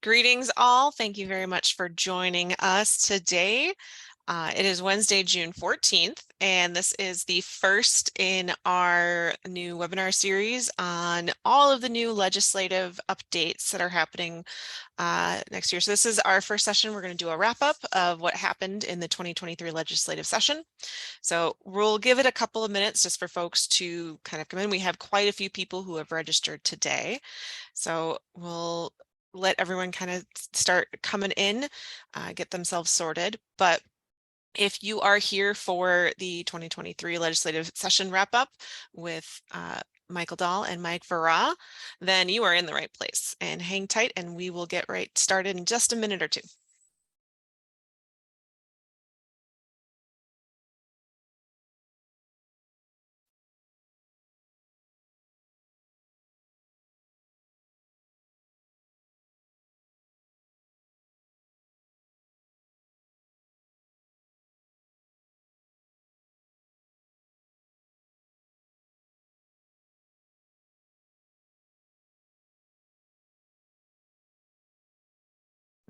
Greetings all. Thank you very much for joining us today. It is Wednesday, June 14th, and this is the first in our new webinar series on all of the new legislative updates that are happening next year. So this is our first session. We're going to do a wrap up of what happened in the 2023 legislative session. So we'll give it a couple of minutes just for folks to kind of come in. We have quite a few people who have registered today. So we'll let everyone kind of start coming in, get themselves sorted. But if you are here for the 2023 legislative session wrap up with Michael Dahl and Mike Vera, then you are in the right place, and hang tight and we will get right started in just a minute or two.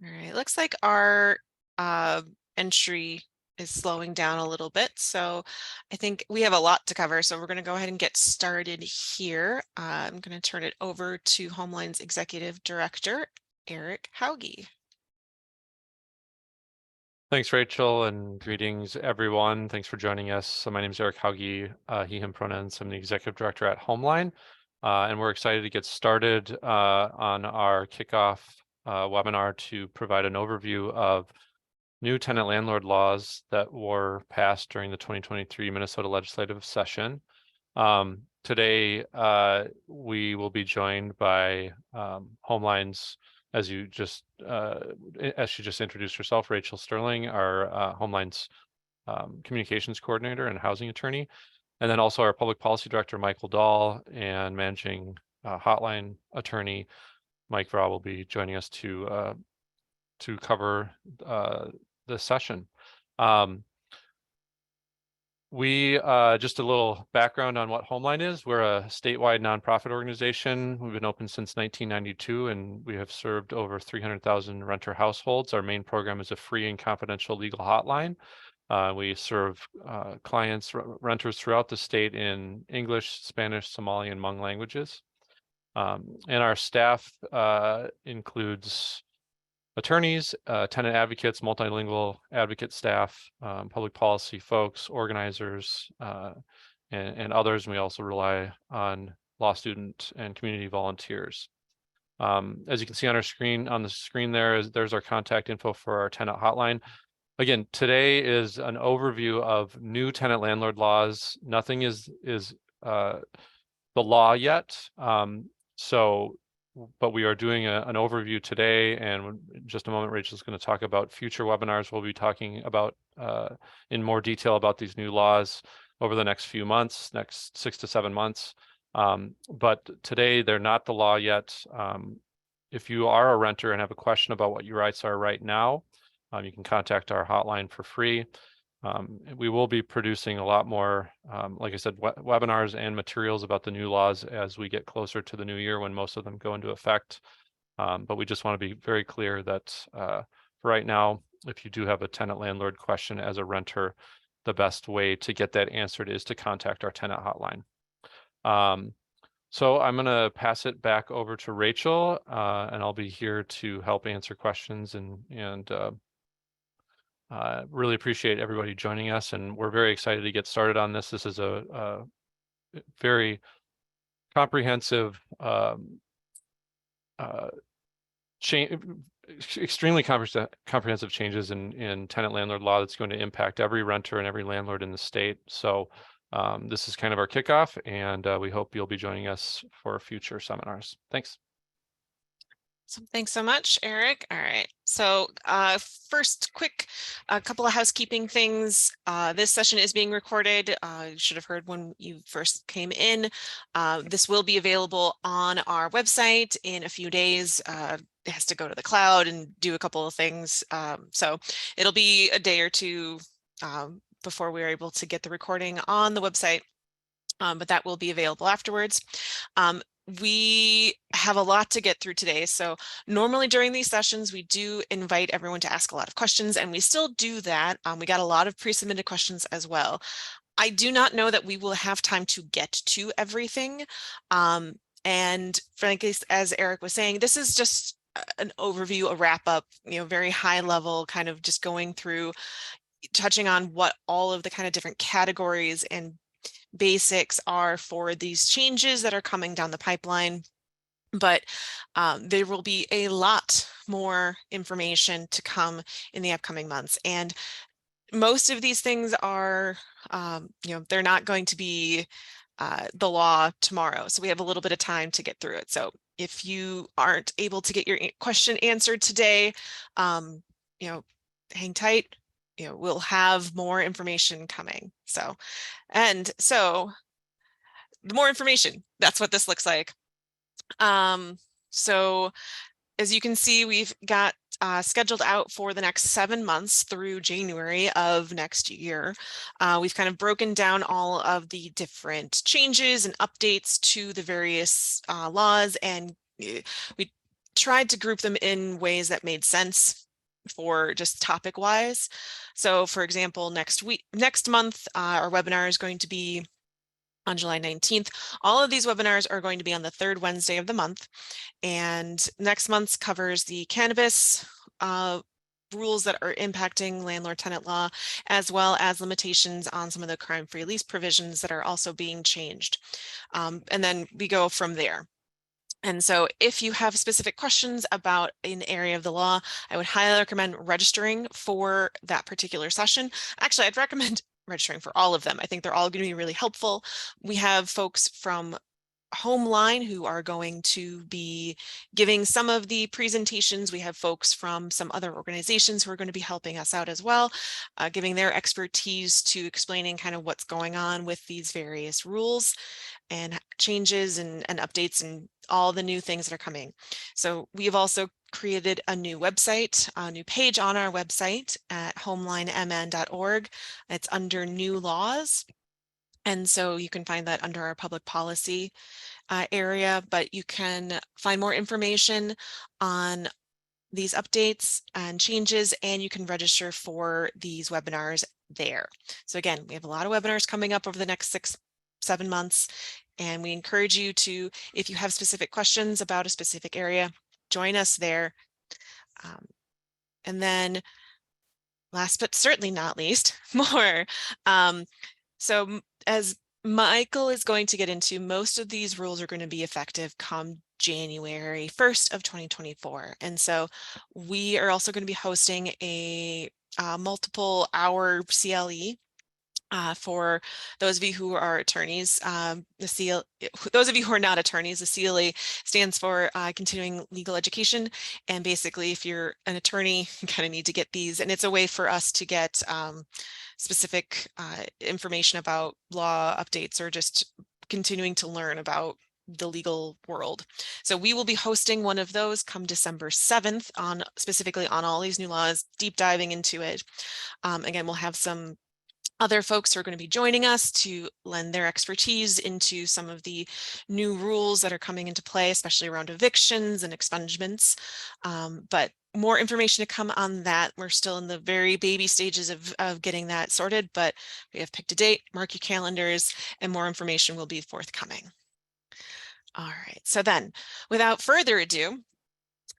All right, looks like our entry is slowing down a little bit. So I think we have a lot to cover. So we're going to go ahead and get started here. I'm going to turn it over to Homeline's Executive Director, Eric Hauge. Thanks, Rachel, and greetings, everyone. Thanks for joining us. So my name is Eric Hauge, he, him pronouns. I'm the Executive Director at Homeline, and we're excited to get started on our kickoff webinar to provide an overview of new tenant landlord laws that were passed during the 2023 Minnesota legislative session. Today, we will be joined by Homeline's, as she just introduced herself, Rachel Sterling, our Homeline's communications coordinator and housing attorney, and then also our public policy director, Michael Dahl, and managing hotline attorney, Mike Vera, will be joining us to cover the session. Just a little background on what Homeline is. We're a statewide nonprofit organization. We've been open since 1992, and we have served over 300,000 renter households. Our main program is a free and confidential legal hotline. We serve clients, renters throughout the state in English, Spanish, Somali, and Hmong languages. And our staff includes attorneys, tenant advocates, multilingual advocate staff, public policy folks, organizers, and others. And we also rely on law student and community volunteers. As you can see on our screen, there's our contact info for our tenant hotline. Again, today is an overview of new tenant landlord laws. Nothing is the law yet. But we are doing an overview today, and in just a moment, Rachel's going to talk about future webinars. We'll be talking about in more detail about these new laws over the next few months, next 6 to 7 months. But today, they're not the law yet. If you are a renter and have a question about what your rights are right now, you can contact our hotline for free. We will be producing a lot more, like I said, webinars and materials about the new laws as we get closer to the new year when most of them go into effect. But we just want to be very clear that for right now, if you do have a tenant landlord question as a renter, the best way to get that answered is to contact our tenant hotline. So I'm going to pass it back over to Rachel, and I'll be here to help answer questions and really appreciate everybody joining us, and we're very excited to get started on this. This is a very comprehensive, extremely comprehensive changes in tenant landlord law that's going to impact every renter and every landlord in the state. So this is kind of our kickoff, and we hope you'll be joining us for future seminars. Thanks. So thanks so much, Eric. All right. So first, a couple of housekeeping things. This session is being recorded. You should have heard when you first came in. This will be available on our website in a few days. It has to go to the cloud and do a couple of things. So it'll be a day or two before we're able to get the recording on the website. But that will be available afterwards. we have a lot to get through today. So normally during these sessions, we do invite everyone to ask a lot of questions, and we still do that. We got a lot of pre-submitted questions as well. I do not know that we will have time to get to everything. And frankly, as Eric was saying, this is just an overview, a wrap up, very high level, kind of just going through, touching on what all of the kind of different categories and basics are for these changes that are coming down the pipeline. But there will be a lot more information to come in the upcoming months. And most of these things are, they're not going to be the law tomorrow. So we have a little bit of time to get through it. So if you aren't able to get your question answered today, hang tight. We'll have more information coming. So the more information, that's what this looks like. So as you can see, we've got scheduled out for the next 7 months through January of next year. We've kind of broken down all of the different changes and updates to the various laws, and we tried to group them in ways that made sense for just topic wise. So for example, next month, our webinar is going to be on July 19th. All of these webinars are going to be on the third Wednesday of the month. And next month's covers the cannabis rules that are impacting landlord-tenant law, as well as limitations on some of the crime-free lease provisions that are also being changed. And then we go from there. And so if you have specific questions about an area of the law, I would highly recommend registering for that particular session. Actually, I'd recommend registering for all of them. I think they're all going to be really helpful. We have folks from Homeline who are going to be giving some of the presentations. We have folks from some other organizations who are going to be helping us out as well, giving their expertise to explaining kind of what's going on with these various rules and changes and updates and all the new things that are coming. So we've also created a new website, a new page on our website at homelinemn.org. It's under new laws. And so you can find that under our public policy area, but you can find more information on these updates and changes, and you can register for these webinars there. So again, we have a lot of webinars coming up over the next 6-7 months, and we encourage you to, if you have specific questions about a specific area, join us there. And then last but certainly not least, more. So as Michael is going to get into, most of these rules are going to be effective come January 1st of 2024. And so we are also going to be hosting a multiple hour CLE for those of you who are attorneys. Those of you who are not attorneys, the CLE stands for Continuing Legal Education. And basically, if you're an attorney, you kind of need to get these. And it's a way for us to get specific information about law updates or just continuing to learn about the legal world. So we will be hosting one of those come December 7th on specifically on all these new laws, deep diving into it. Again, we'll have some other folks who are going to be joining us to lend their expertise into some of the new rules that are coming into play, especially around evictions and expungements. But more information to come on that. We're still in the very baby stages of getting that sorted, but we have picked a date, mark your calendars, and more information will be forthcoming. All right, so then without further ado,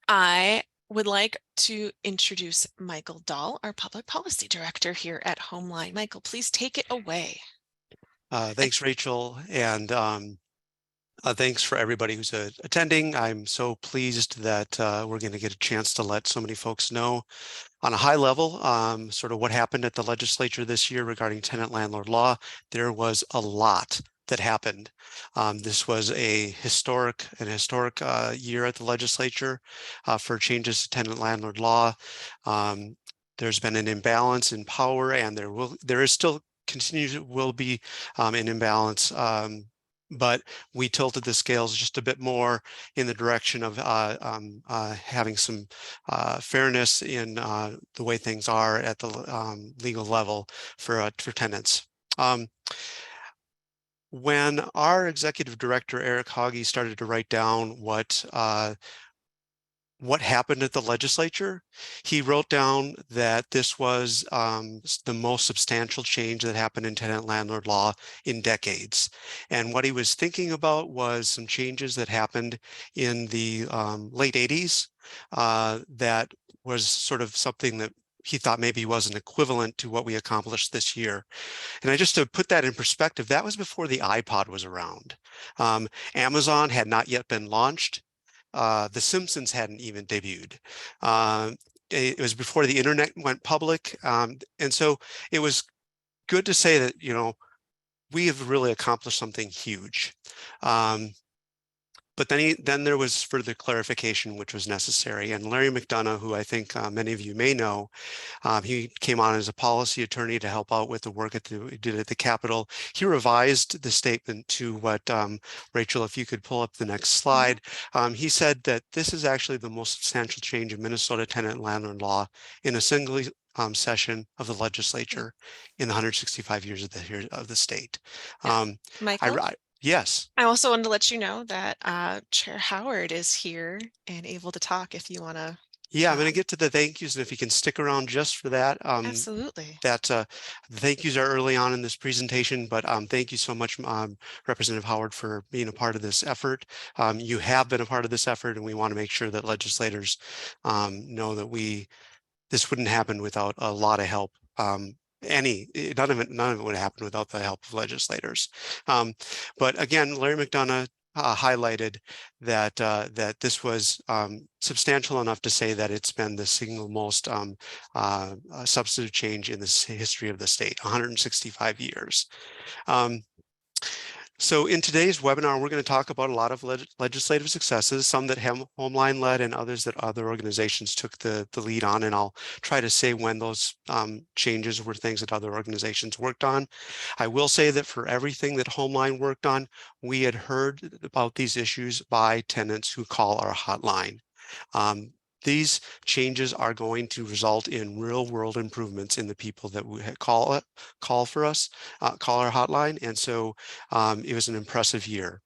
I would like to introduce Michael Dahl, our Public Policy Director here at Homeline. Michael, please take it away. Thanks, Rachel, and thanks for everybody who's attending. I'm so pleased that we're going to get a chance to let so many folks know on a high level sort of what happened at the legislature this year regarding tenant landlord law. There was a lot that happened. This was an historic year at the legislature for changes to tenant landlord law. There's been an imbalance in power, and there is still will be an imbalance. But we tilted the scales just a bit more in the direction of having some fairness in the way things are at the legal level for tenants. when our executive director, Eric Hoggy, started to write down what happened at the legislature, he wrote down that this was the most substantial change that happened in tenant landlord law in decades. And what he was thinking about was some changes that happened in the late 80s that was sort of something that he thought maybe wasn't equivalent to what we accomplished this year. And just to put that in perspective, that was before the iPod was around. Amazon had not yet been launched. The Simpsons hadn't even debuted. It was before the internet went public. And so it was good to say that, we have really accomplished something huge. But then there was further clarification, which was necessary. And Larry McDonough, who I think many of you may know, he came on as a policy attorney to help out with the work he did at the Capitol. He revised the statement to what, Rachel, if you could pull up the next slide. He said that this is actually the most substantial change in Minnesota tenant landlord law in a single session of the legislature in the 165 years of the state. Michael? Yes. I also wanted to let you know that Chair Howard is here and able to talk if you want to. Yeah, I'm going to get to the thank yous, and if you can stick around just for that. Absolutely. The thank yous are early on in this presentation, but thank you so much, Representative Howard, for being a part of this effort. You have been a part of this effort, and we want to make sure that legislators know that this wouldn't happen without a lot of help. None of it would happen without the help of legislators. But again, Larry McDonough highlighted that this was substantial enough to say that it's been the single most substantive change in the history of the state, 165 years. So in today's webinar, we're going to talk about a lot of legislative successes, some that Homeline led and others that other organizations took the lead on. And I'll try to say when those changes were things that other organizations worked on. I will say that for everything that Homeline worked on, we had heard about these issues by tenants who call our hotline. These changes are going to result in real world improvements in the people that we call for us, call our hotline. And so it was an impressive year.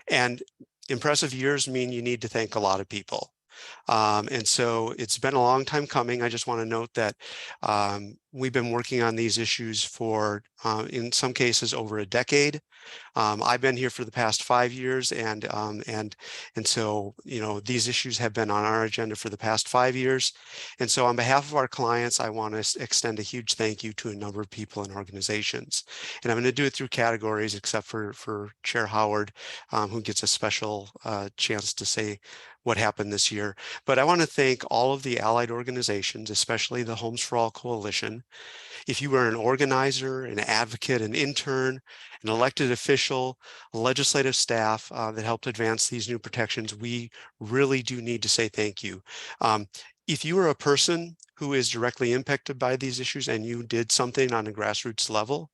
And impressive years mean you need to thank a lot of people. And so it's been a long time coming. I just want to note that we've been working on these issues for, in some cases, over a decade. I've been here for the past 5 years, and so these issues have been on our agenda for the past 5 years. And so on behalf of our clients, I want to extend a huge thank you to a number of people and organizations. And I'm going to do it through categories, except for Chair Howard, who gets a special chance to say what happened this year. But I want to thank all of the allied organizations, especially the Homes for All Coalition. If you were an organizer, an advocate, an intern, an elected official, legislative staff that helped advance these new protections, we really do need to say thank you. If you are a person who is directly impacted by these issues and you did something on a grassroots level,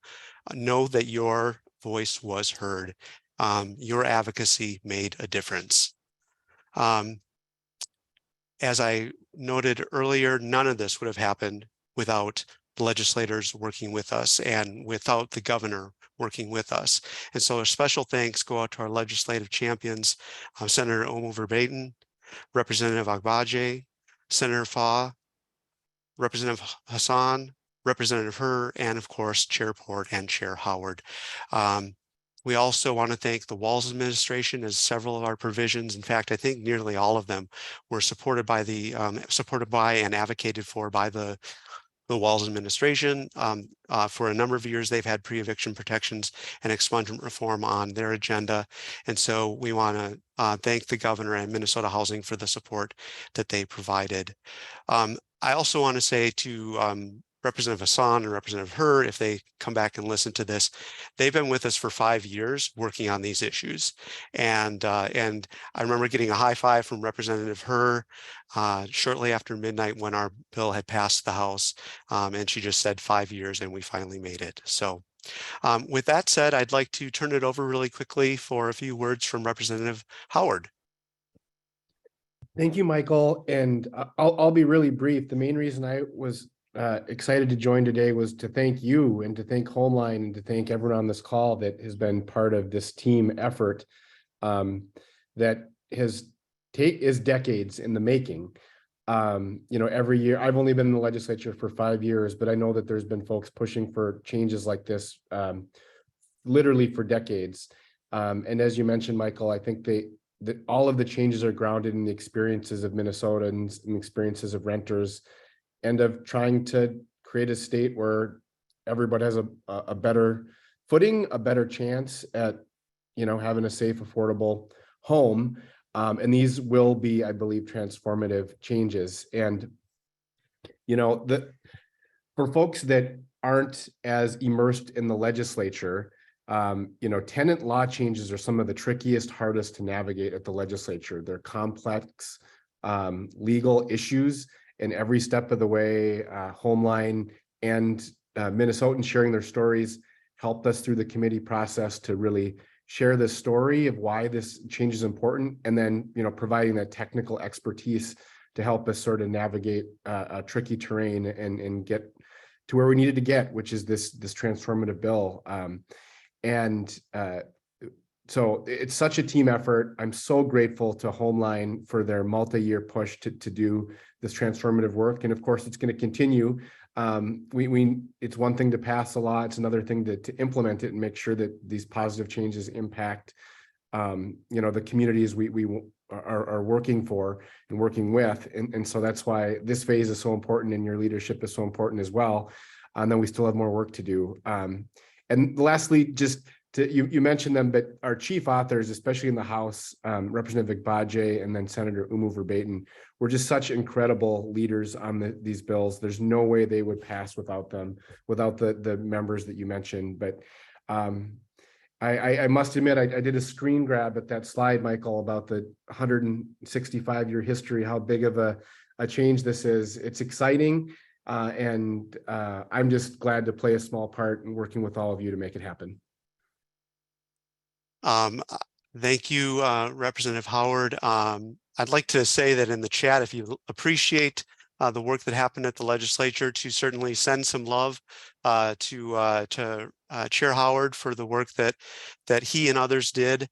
know that your voice was heard. Your advocacy made a difference. As I noted earlier, none of this would have happened without legislators working with us and without the governor working with us. And so a special thanks go out to our legislative champions, Senator Omo Verbatim, Representative Agbaje, Senator Fa, Representative Hassan, Representative Herr, and of course, Chair Port and Chair Howard. We also want to thank the Walz administration, as several of our provisions, in fact, I think nearly all of them, were supported by and advocated for by the Walz administration. For a number of years, they've had pre-eviction protections and expungement reform on their agenda. And so we want to thank the governor and Minnesota Housing for the support that they provided. I also want to say to Representative Hassan and Representative Herr, if they come back and listen to this, they've been with us for 5 years working on these issues. And I remember getting a high five from Representative Herr shortly after midnight when our bill had passed the House. And she just said 5 years and we finally made it. So with that said, I'd like to turn it over really quickly for a few words from Representative Howard. Thank you, Michael. And I'll be really brief. The main reason I was excited to join today was to thank you and to thank Homeline and to thank everyone on this call that has been part of this team effort that is decades in the making. Every year, I've only been in the legislature for 5 years, but I know that there's been folks pushing for changes like this literally for decades. And as you mentioned, Michael, I think that all of the changes are grounded in the experiences of Minnesotans and experiences of renters, and of trying to create a state where everybody has a better footing, a better chance at, having a safe, affordable home. And these will be, I believe, transformative changes. And, for folks that aren't as immersed in the legislature, tenant law changes are some of the trickiest, hardest to navigate at the legislature. They're complex legal issues, and every step of the way, Homeline and Minnesotans sharing their stories helped us through the committee process to really share the story of why this change is important, and then providing that technical expertise to help us sort of navigate a tricky terrain and get to where we needed to get, which is this transformative bill. So it's such a team effort. I'm so grateful to Homeline for their multi-year push to do this transformative work. And of course, it's going to continue. It's one thing to pass a law. It's another thing to implement it and make sure that these positive changes impact, the communities we are working for and working with. And so that's why this phase is so important, and your leadership is so important as well. And then we still have more work to do. And lastly, you mentioned them, but our chief authors, especially in the House, Representative Gbadje and then Senator Umu Verbaeten, were just such incredible leaders on these bills. There's no way they would pass without them, without the members that you mentioned. But I must admit, I did a screen grab at that slide, Michael, about the 165-year history, how big of a change this is. It's exciting, and I'm just glad to play a small part in working with all of you to make it happen. Thank you, Representative Howard. I'd like to say that in the chat, if you appreciate the work that happened at the legislature, to certainly send some love to Chair Howard for the work that he and others did.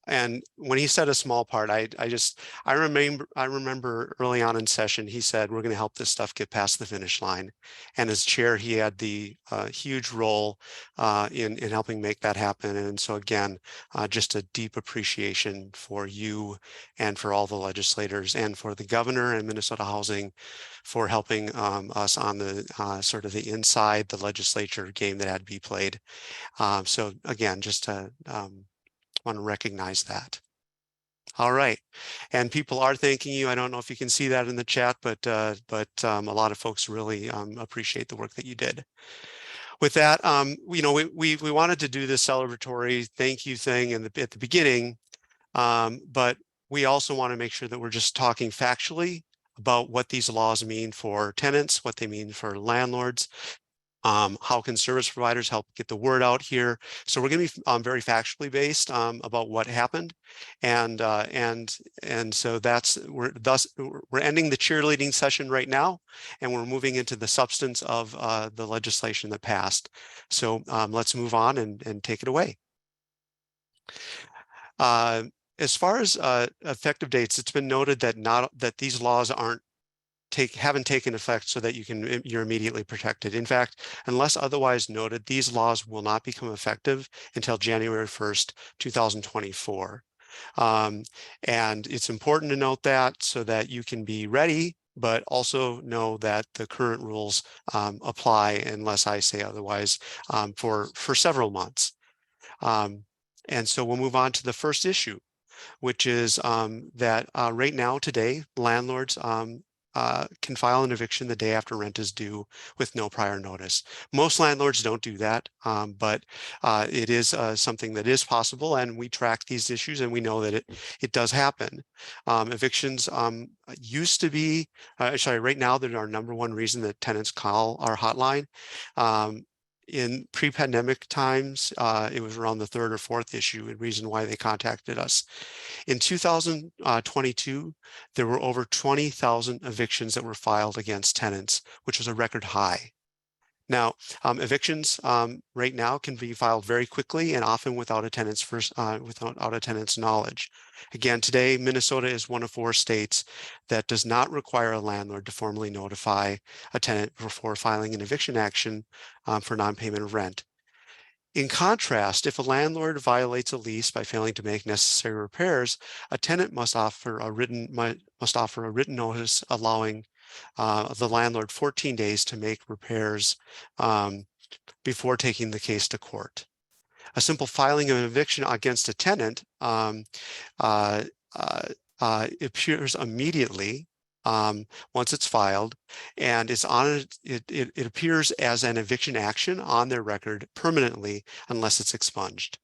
And when he said a small part, I remember early on in session, he said, we're going to help this stuff get past the finish line. And as chair, he had the huge role in helping make that happen. And so again, just a deep appreciation for you and for all the legislators, and for the governor and Minnesota Housing for helping us on the sort of the inside the legislature game that had to be played. So again, just to want to recognize that. All right, and people are thanking you. I don't know if you can see that in the chat, but a lot of folks really appreciate the work that you did. With that, we wanted to do this celebratory thank you thing at the beginning, but we also want to make sure that we're just talking factually about what these laws mean for tenants, what they mean for landlords. How can service providers help get the word out here? So we're going to be very factually based about what happened, and so we're ending the cheerleading session right now, and we're moving into the substance of the legislation that passed. So let's move on and take it away. As far as effective dates, it's been noted that these laws haven't taken effect so that you're immediately protected. In fact, unless otherwise noted, these laws will not become effective until January 1st, 2024. And it's important to note that so that you can be ready, but also know that the current rules apply unless I say otherwise for several months. And so we'll move on to the first issue, which is that right now today, landlords can file an eviction the day after rent is due with no prior notice. Most landlords don't do that, but it is something that is possible, and we track these issues, and we know that it does happen. Evictions used to be, right now, they're our #1 reason that tenants call our hotline. in pre-pandemic times, it was around the third or fourth issue, and reason why they contacted us. In 2022, there were over 20,000 evictions that were filed against tenants, which was a record high. Now, evictions right now can be filed very quickly and often without a tenant's without a tenant's knowledge. Again, today, Minnesota is one of 4 states that does not require a landlord to formally notify a tenant before filing an eviction action for non-payment of rent. In contrast, if a landlord violates a lease by failing to make necessary repairs, a tenant must offer a written notice allowing the landlord 14 days to make repairs before taking the case to court. A simple filing of an eviction against a tenant appears immediately once it's filed, and it's on it appears as an eviction action on their record permanently unless it's expunged.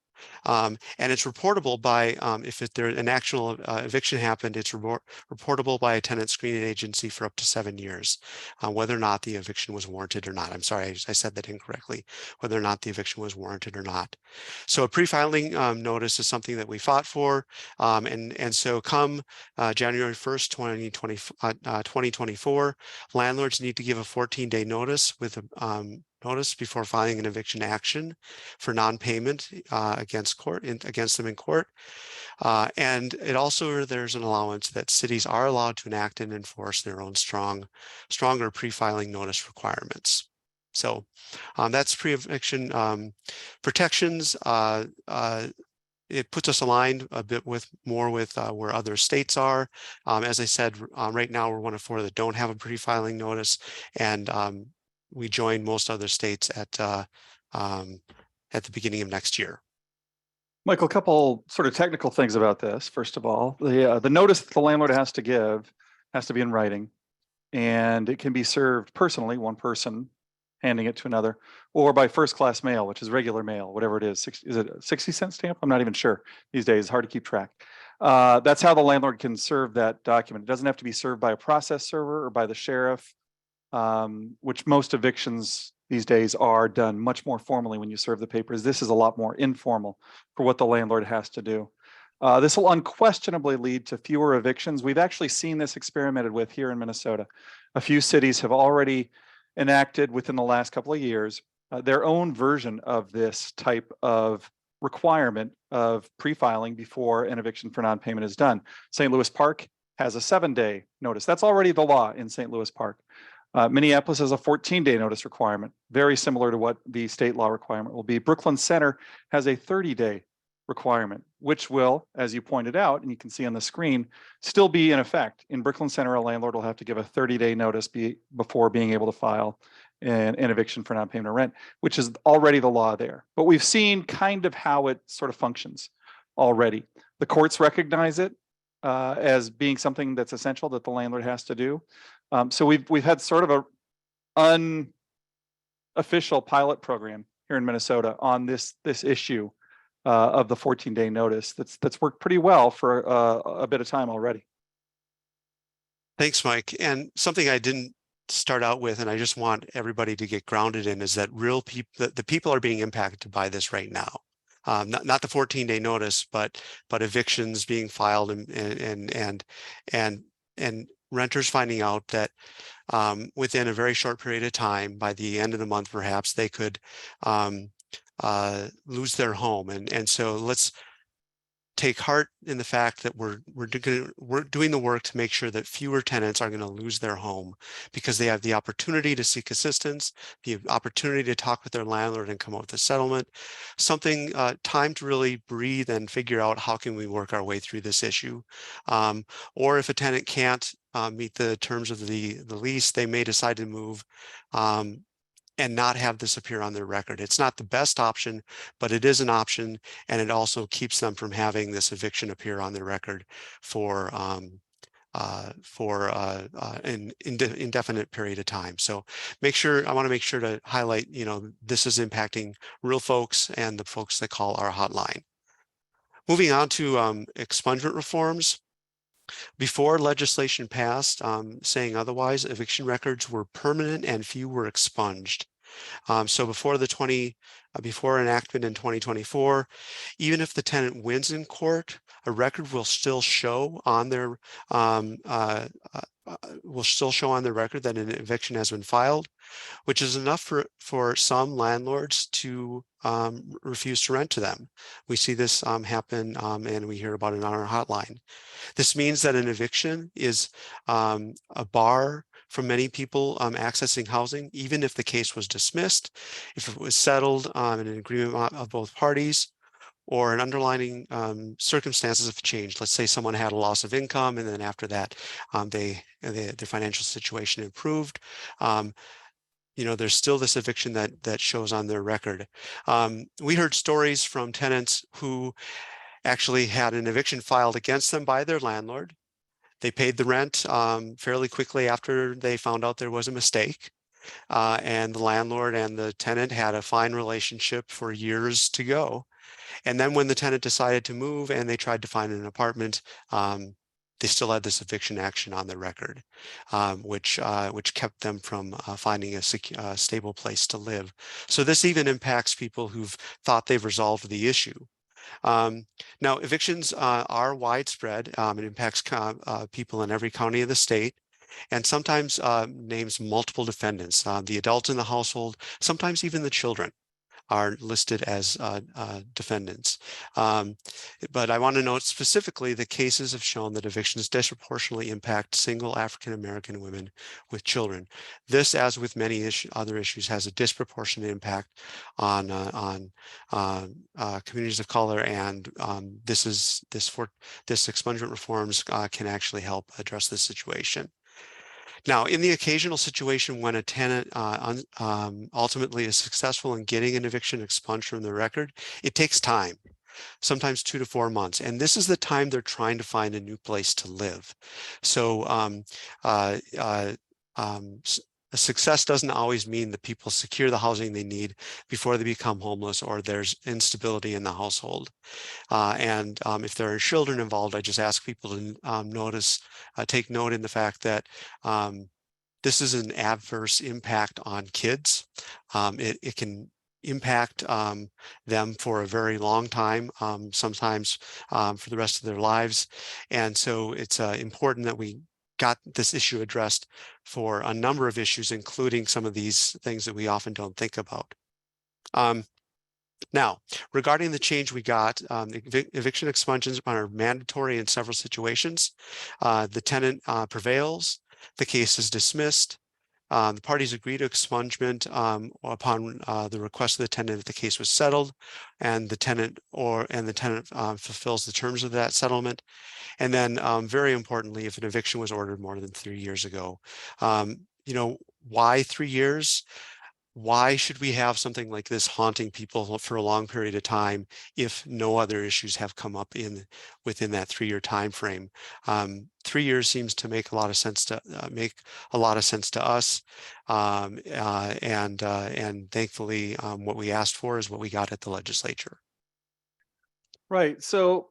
And it's reportable by, if there an actual eviction happened, it's reportable by a tenant screening agency for up to 7 years, whether or not the eviction was warranted or not. I'm sorry, I said that incorrectly, whether or not the eviction was warranted or not. So a pre-filing notice is something that we fought for. And so come January 1st, 2024, landlords need to give a 14-day notice with a notice before filing an eviction action for non-payment against them in court. And it also, there's an allowance that cities are allowed to enact and enforce their own stronger pre-filing notice requirements. So that's pre-eviction protections. It puts us aligned a bit more with where other states are. As I said, right now we're one of 4 that don't have a pre-filing notice, and we join most other states at the beginning of next year. Michael, a couple sort of technical things about this. First of all, the notice that the landlord has to give has to be in writing, and it can be served personally, one person handing it to another, or by first-class mail, which is regular mail, whatever it is. Is it a 60-cent stamp? I'm not even sure these days. It's hard to keep track. That's how the landlord can serve that document. It doesn't have to be served by a process server or by the sheriff, which most evictions these days are done much more formally when you serve the papers. This is a lot more informal for what the landlord has to do. This will unquestionably lead to fewer evictions. We've actually seen this experimented with here in Minnesota. A few cities have already enacted within the last couple of years their own version of this type of requirement of pre-filing before an eviction for non-payment is done. St. Louis Park has a 7-day notice. That's already the law in St. Louis Park. Minneapolis has a 14-day notice requirement, very similar to what the state law requirement will be. Brooklyn Center has a 30-day requirement, which will, as you pointed out, and you can see on the screen, still be in effect. In Brooklyn Center, a landlord will have to give a 30-day notice before being able to file an eviction for non-payment of rent, which is already the law there. But we've seen kind of how it sort of functions already. The courts recognize it as being something that's essential that the landlord has to do. So we've had sort of a unofficial pilot program here in Minnesota on this issue of the 14-day notice that's worked pretty well for a bit of time already. Thanks, Mike. And something I didn't start out with, and I just want everybody to get grounded in, is that the people are being impacted by this right now. Not the 14-day notice, but evictions being filed and renters finding out that within a very short period of time, by the end of the month, perhaps they could lose their home. And so let's take heart in the fact that we're doing the work to make sure that fewer tenants are going to lose their home because they have the opportunity to seek assistance, the opportunity to talk with their landlord and come up with a settlement, time to really breathe and figure out how can we work our way through this issue. Or if a tenant can't meet the terms of the lease, they may decide to move and not have this appear on their record. It's not the best option, but it is an option, and it also keeps them from having this eviction appear on their record for an indefinite period of time. So I want to make sure to highlight, this is impacting real folks and the folks that call our hotline. Moving on to expungement reforms. Before legislation passed saying otherwise, eviction records were permanent and few were expunged. So before enactment in 2024, even if the tenant wins in court, a record will still show on their record that an eviction has been filed, which is enough for some landlords to refuse to rent to them. We see this happen, and we hear about it on our hotline. This means that an eviction is a bar for many people accessing housing, even if the case was dismissed, if it was settled in an agreement of both parties, or an underlying circumstances have changed. Let's say someone had a loss of income, and then after that, their financial situation improved. There's still this eviction that shows on their record. We heard stories from tenants who actually had an eviction filed against them by their landlord. They paid the rent fairly quickly after they found out there was a mistake. And the landlord and the tenant had a fine relationship for years to go. And then when the tenant decided to move and they tried to find an apartment, they still had this eviction action on their record, which kept them from finding a stable place to live. So this even impacts people who've thought they've resolved the issue. Now, evictions are widespread. It impacts people in every county of the state, and sometimes names multiple defendants. The adults in the household, sometimes even the children, are listed as defendants. But I want to note specifically the cases have shown that evictions disproportionately impact single African-American women with children. This, as with many other issues, has a disproportionate impact on communities of color, and this expungement reforms can actually help address this situation. Now, in the occasional situation when a tenant ultimately is successful in getting an eviction expunged from the record, it takes time, sometimes 2 to 4 months. And this is the time they're trying to find a new place to live. So success doesn't always mean that people secure the housing they need before they become homeless or there's instability in the household. And if there are children involved, I just ask people to take note in the fact that this is an adverse impact on kids. It can impact them for a very long time, sometimes for the rest of their lives. And so it's important that we got this issue addressed for a number of issues, including some of these things that we often don't think about. Now, regarding the change we got, eviction expungements are mandatory in several situations. The tenant prevails, the case is dismissed. The parties agree to expungement upon the request of the tenant if the case was settled, and the tenant fulfills the terms of that settlement. And then, very importantly, if an eviction was ordered more than 3 years ago. Why 3 years? Why should we have something like this haunting people for a long period of time if no other issues have come up within that 3-year time frame? 3 years seems to make a lot of sense to us, and thankfully, what we asked for is what we got at the legislature. Right. So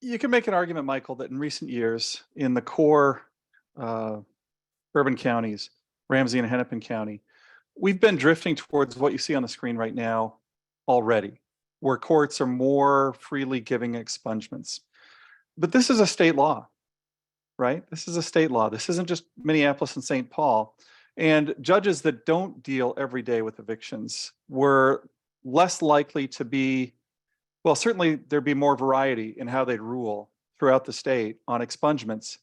you can make an argument, Michael, that in recent years in the core urban counties, Ramsey and Hennepin County, we've been drifting towards what you see on the screen right now already, where courts are more freely giving expungements. But this is a state law, right? This is a state law. This isn't just Minneapolis and St. Paul. And judges that don't deal every day with evictions were less likely to be, well, certainly there'd be more variety in how they'd rule throughout the state on expungements.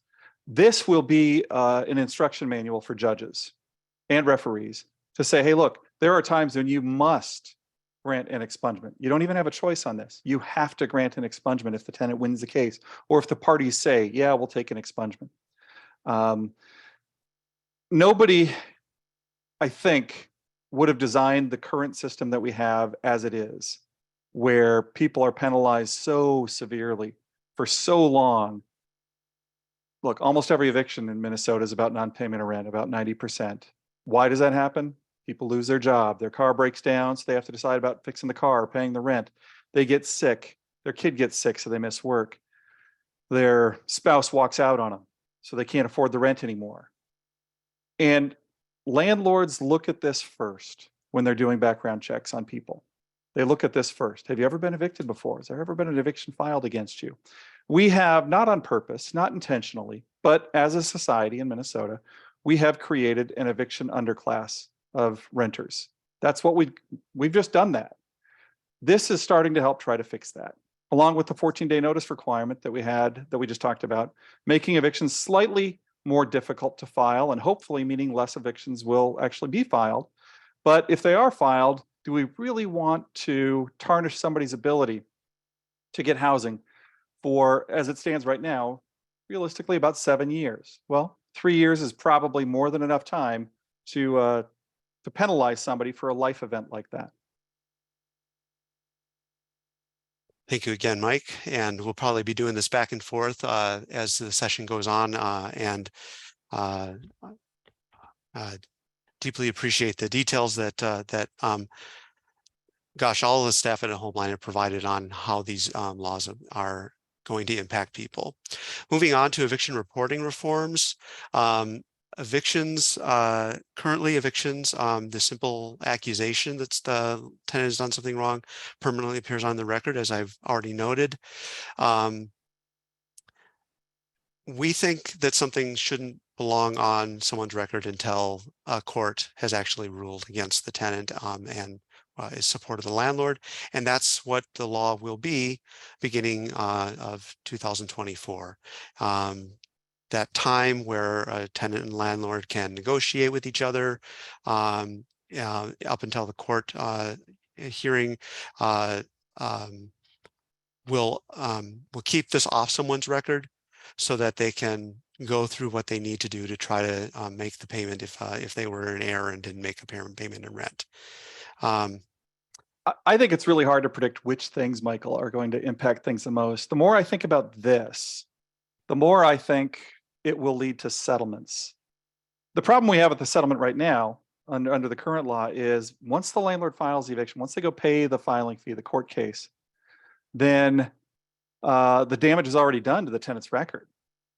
This will be an instruction manual for judges and referees to say, hey, look, there are times when you must grant an expungement. You don't even have a choice on this. You have to grant an expungement if the tenant wins the case, or if the parties say, yeah, we'll take an expungement. Nobody, I think, would have designed the current system that we have as it is, where people are penalized so severely for so long. Look, almost every eviction in Minnesota is about non-payment of rent, about 90%. Why does that happen? People lose their job, their car breaks down, so they have to decide about fixing the car, paying the rent. They get sick, their kid gets sick, so they miss work. Their spouse walks out on them, so they can't afford the rent anymore. And landlords look at this first. when they're doing background checks on people. They look at this first. Have you ever been evicted before? Has there ever been an eviction filed against you? We have, not on purpose, not intentionally, but as a society in Minnesota, we have created an eviction underclass of renters. That's what we've just done that. This is starting to help try to fix that, along with the 14-day notice requirement that we just talked about, making evictions slightly more difficult to file and hopefully meaning less evictions will actually be filed. But if they are filed, do we really want to tarnish somebody's ability to get housing for, as it stands right now, realistically about 7 years? Well, 3 years is probably more than enough time to penalize somebody for a life event like that. Thank you again, Mike. And we'll probably be doing this back and forth as the session goes on, and deeply appreciate the details that gosh, all of the staff at Homeline have provided on how these laws are going to impact people. Moving on to eviction reporting reforms. Evictions, currently evictions, the simple accusation that the tenant has done something wrong permanently appears on the record, as I've already noted. We think that something shouldn't belong on someone's record until a court has actually ruled against the tenant and is support of the landlord. And that's what the law will be beginning of 2024. That time where a tenant and landlord can negotiate with each other up until the court hearing will keep this off someone's record so that they can go through what they need to do to try to make the payment if they were in error and didn't make a payment in rent. I think it's really hard to predict which things, Michael, are going to impact things the most. The more I think about this, the more I think it will lead to settlements. The problem we have with the settlement right now under the current law is once the landlord files the eviction, once they go pay the filing fee, the court case, then the damage is already done to the tenant's record,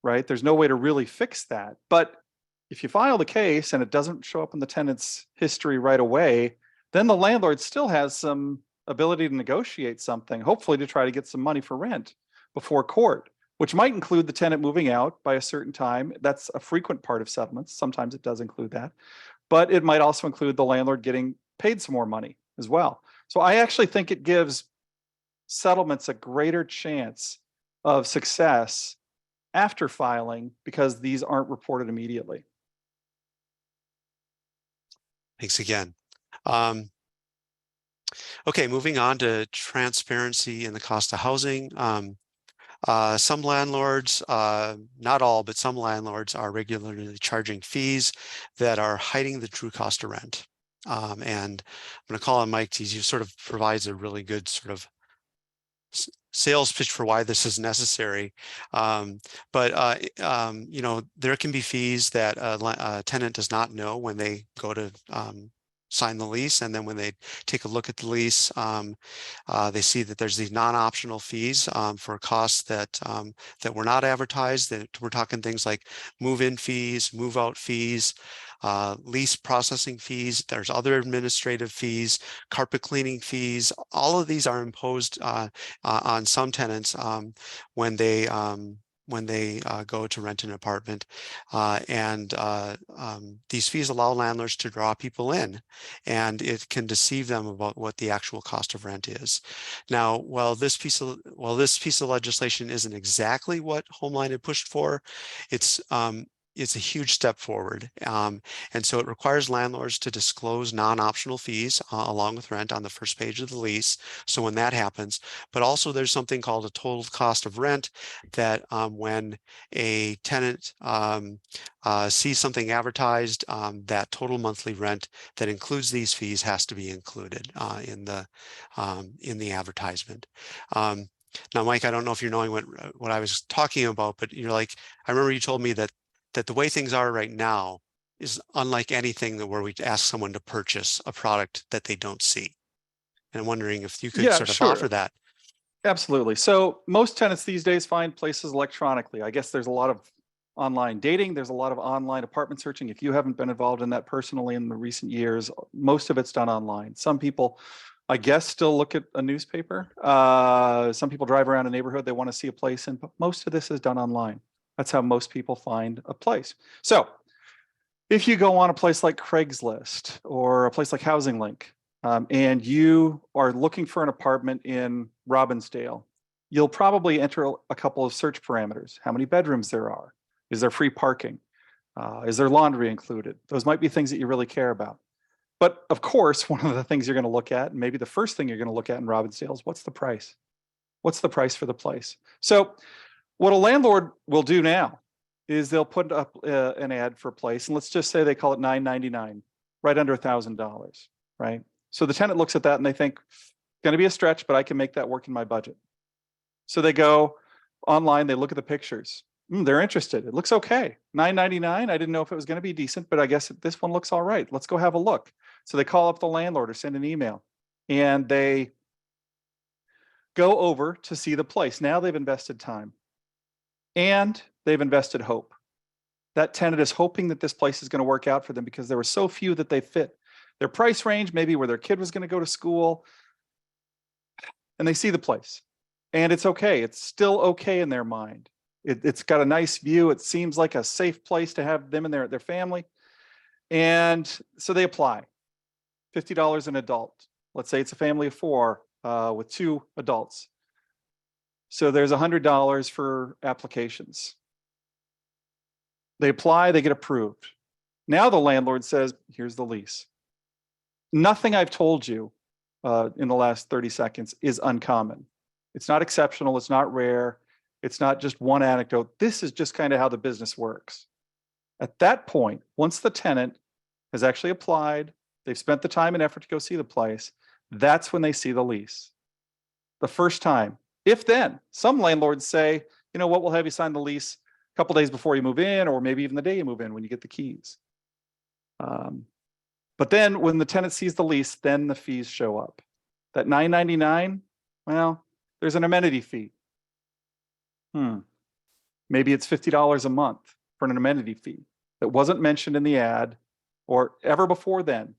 right? There's no way to really fix that. But if you file the case and it doesn't show up in the tenant's history right away, then the landlord still has some ability to negotiate something, hopefully to try to get some money for rent before court, which might include the tenant moving out by a certain time. That's a frequent part of settlements. Sometimes it does include that, but it might also include the landlord getting paid some more money as well. So I actually think it gives settlements a greater chance of success after filing because these aren't reported immediately. Thanks again. Okay, moving on to transparency in the cost of housing. Some landlords, not all, but some landlords are regularly charging fees that are hiding the true cost of rent. And I'm going to call on Mike. He sort of provides a really good sort of sales pitch for why this is necessary. You know, there can be fees that a tenant does not know when they go to sign the lease, and then when they take a look at the lease, they see that there's these non-optional fees for costs that that were not advertised. That we're talking things like move-in fees, move-out fees, lease processing fees. There's other administrative fees, carpet cleaning fees. All of these are imposed on some tenants when they go to rent an apartment, these fees allow landlords to draw people in, and it can deceive them about what the actual cost of rent is. Now, while this piece of legislation isn't exactly what Homeline had pushed for, it's a huge step forward. And so it requires landlords to disclose non-optional fees along with rent on the first page of the lease. So when that happens, but also there's something called a total cost of rent that when a tenant sees something advertised, that total monthly rent that includes these fees has to be included in the advertisement. Now, Mike, I don't know if you're knowing what I was talking about, but you're like, I remember you told me that the way things are right now is unlike anything where we ask someone to purchase a product that they don't see. And I'm wondering if you could sort of offer that. Absolutely. So most tenants these days find places electronically. I guess there's a lot of online dating. There's a lot of online apartment searching. If you haven't been involved in that personally in the recent years, most of it's done online. Some people, I guess, still look at a newspaper. Some people drive around a neighborhood, they want to see a place, but most of this is done online. That's how most people find a place. So if you go on a place like Craigslist or a place like Housing Link, and you are looking for an apartment in Robbinsdale, you'll probably enter a couple of search parameters. How many bedrooms there are? Is there free parking? Is there laundry included? Those might be things that you really care about. But of course, one of the things you're going to look at, and maybe the first thing you're going to look at in Robbinsdale, is what's the price? What's the price for the place? So what a landlord will do now is they'll put up an ad for a place, and let's just say they call it $9.99, right under $1,000, right? So the tenant looks at that and they think, going to be a stretch, but I can make that work in my budget. So they go online, they look at the pictures. They're interested. It looks okay. $9.99. I didn't know if it was going to be decent, but I guess this one looks all right. Let's go have a look. So they call up the landlord or send an email, and they go over to see the place. Now they've invested time and they've invested hope. That tenant is hoping that this place is going to work out for them because there were so few that they fit their price range, maybe where their kid was going to go to school, and they see the place. And it's okay. It's still okay in their mind. It's got a nice view. It seems like a safe place to have them and their family. And so they apply. $50 an adult. Let's say it's a family of 4 with 2 adults. So there's $100 for applications. They apply, they get approved. Now the landlord says, here's the lease. Nothing I've told you in the last 30 seconds is uncommon. It's not exceptional. It's not rare. It's not just one anecdote. This is just kind of how the business works. At that point, once the tenant has actually applied, they've spent the time and effort to go see the place, that's when they see the lease. The first time. If then, some landlords say, you know what, we'll have you sign the lease a couple days before you move in, or maybe even the day you move in when you get the keys. But then when the tenant sees the lease, then the fees show up. That $9.99, well, there's an amenity fee. Maybe it's $50 a month for an amenity fee that wasn't mentioned in the ad or ever before then.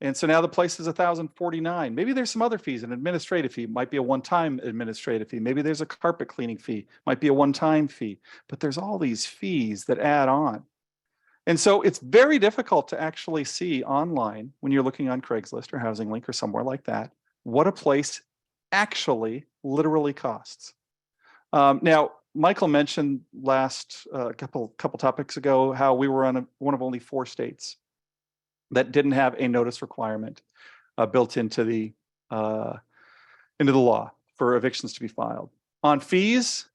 And so now the place is $1,049. Maybe there's some other fees, an administrative fee, might be a one-time administrative fee. Maybe there's a carpet cleaning fee, might be a one-time fee, but there's all these fees that add on. And so it's very difficult to actually see online when you're looking on Craigslist or Housing Link or somewhere like that, what a place actually literally costs. Now, Michael mentioned last couple topics ago how we were on one of only 4 states that didn't have a notice requirement built into the law for evictions to be filed. On fees,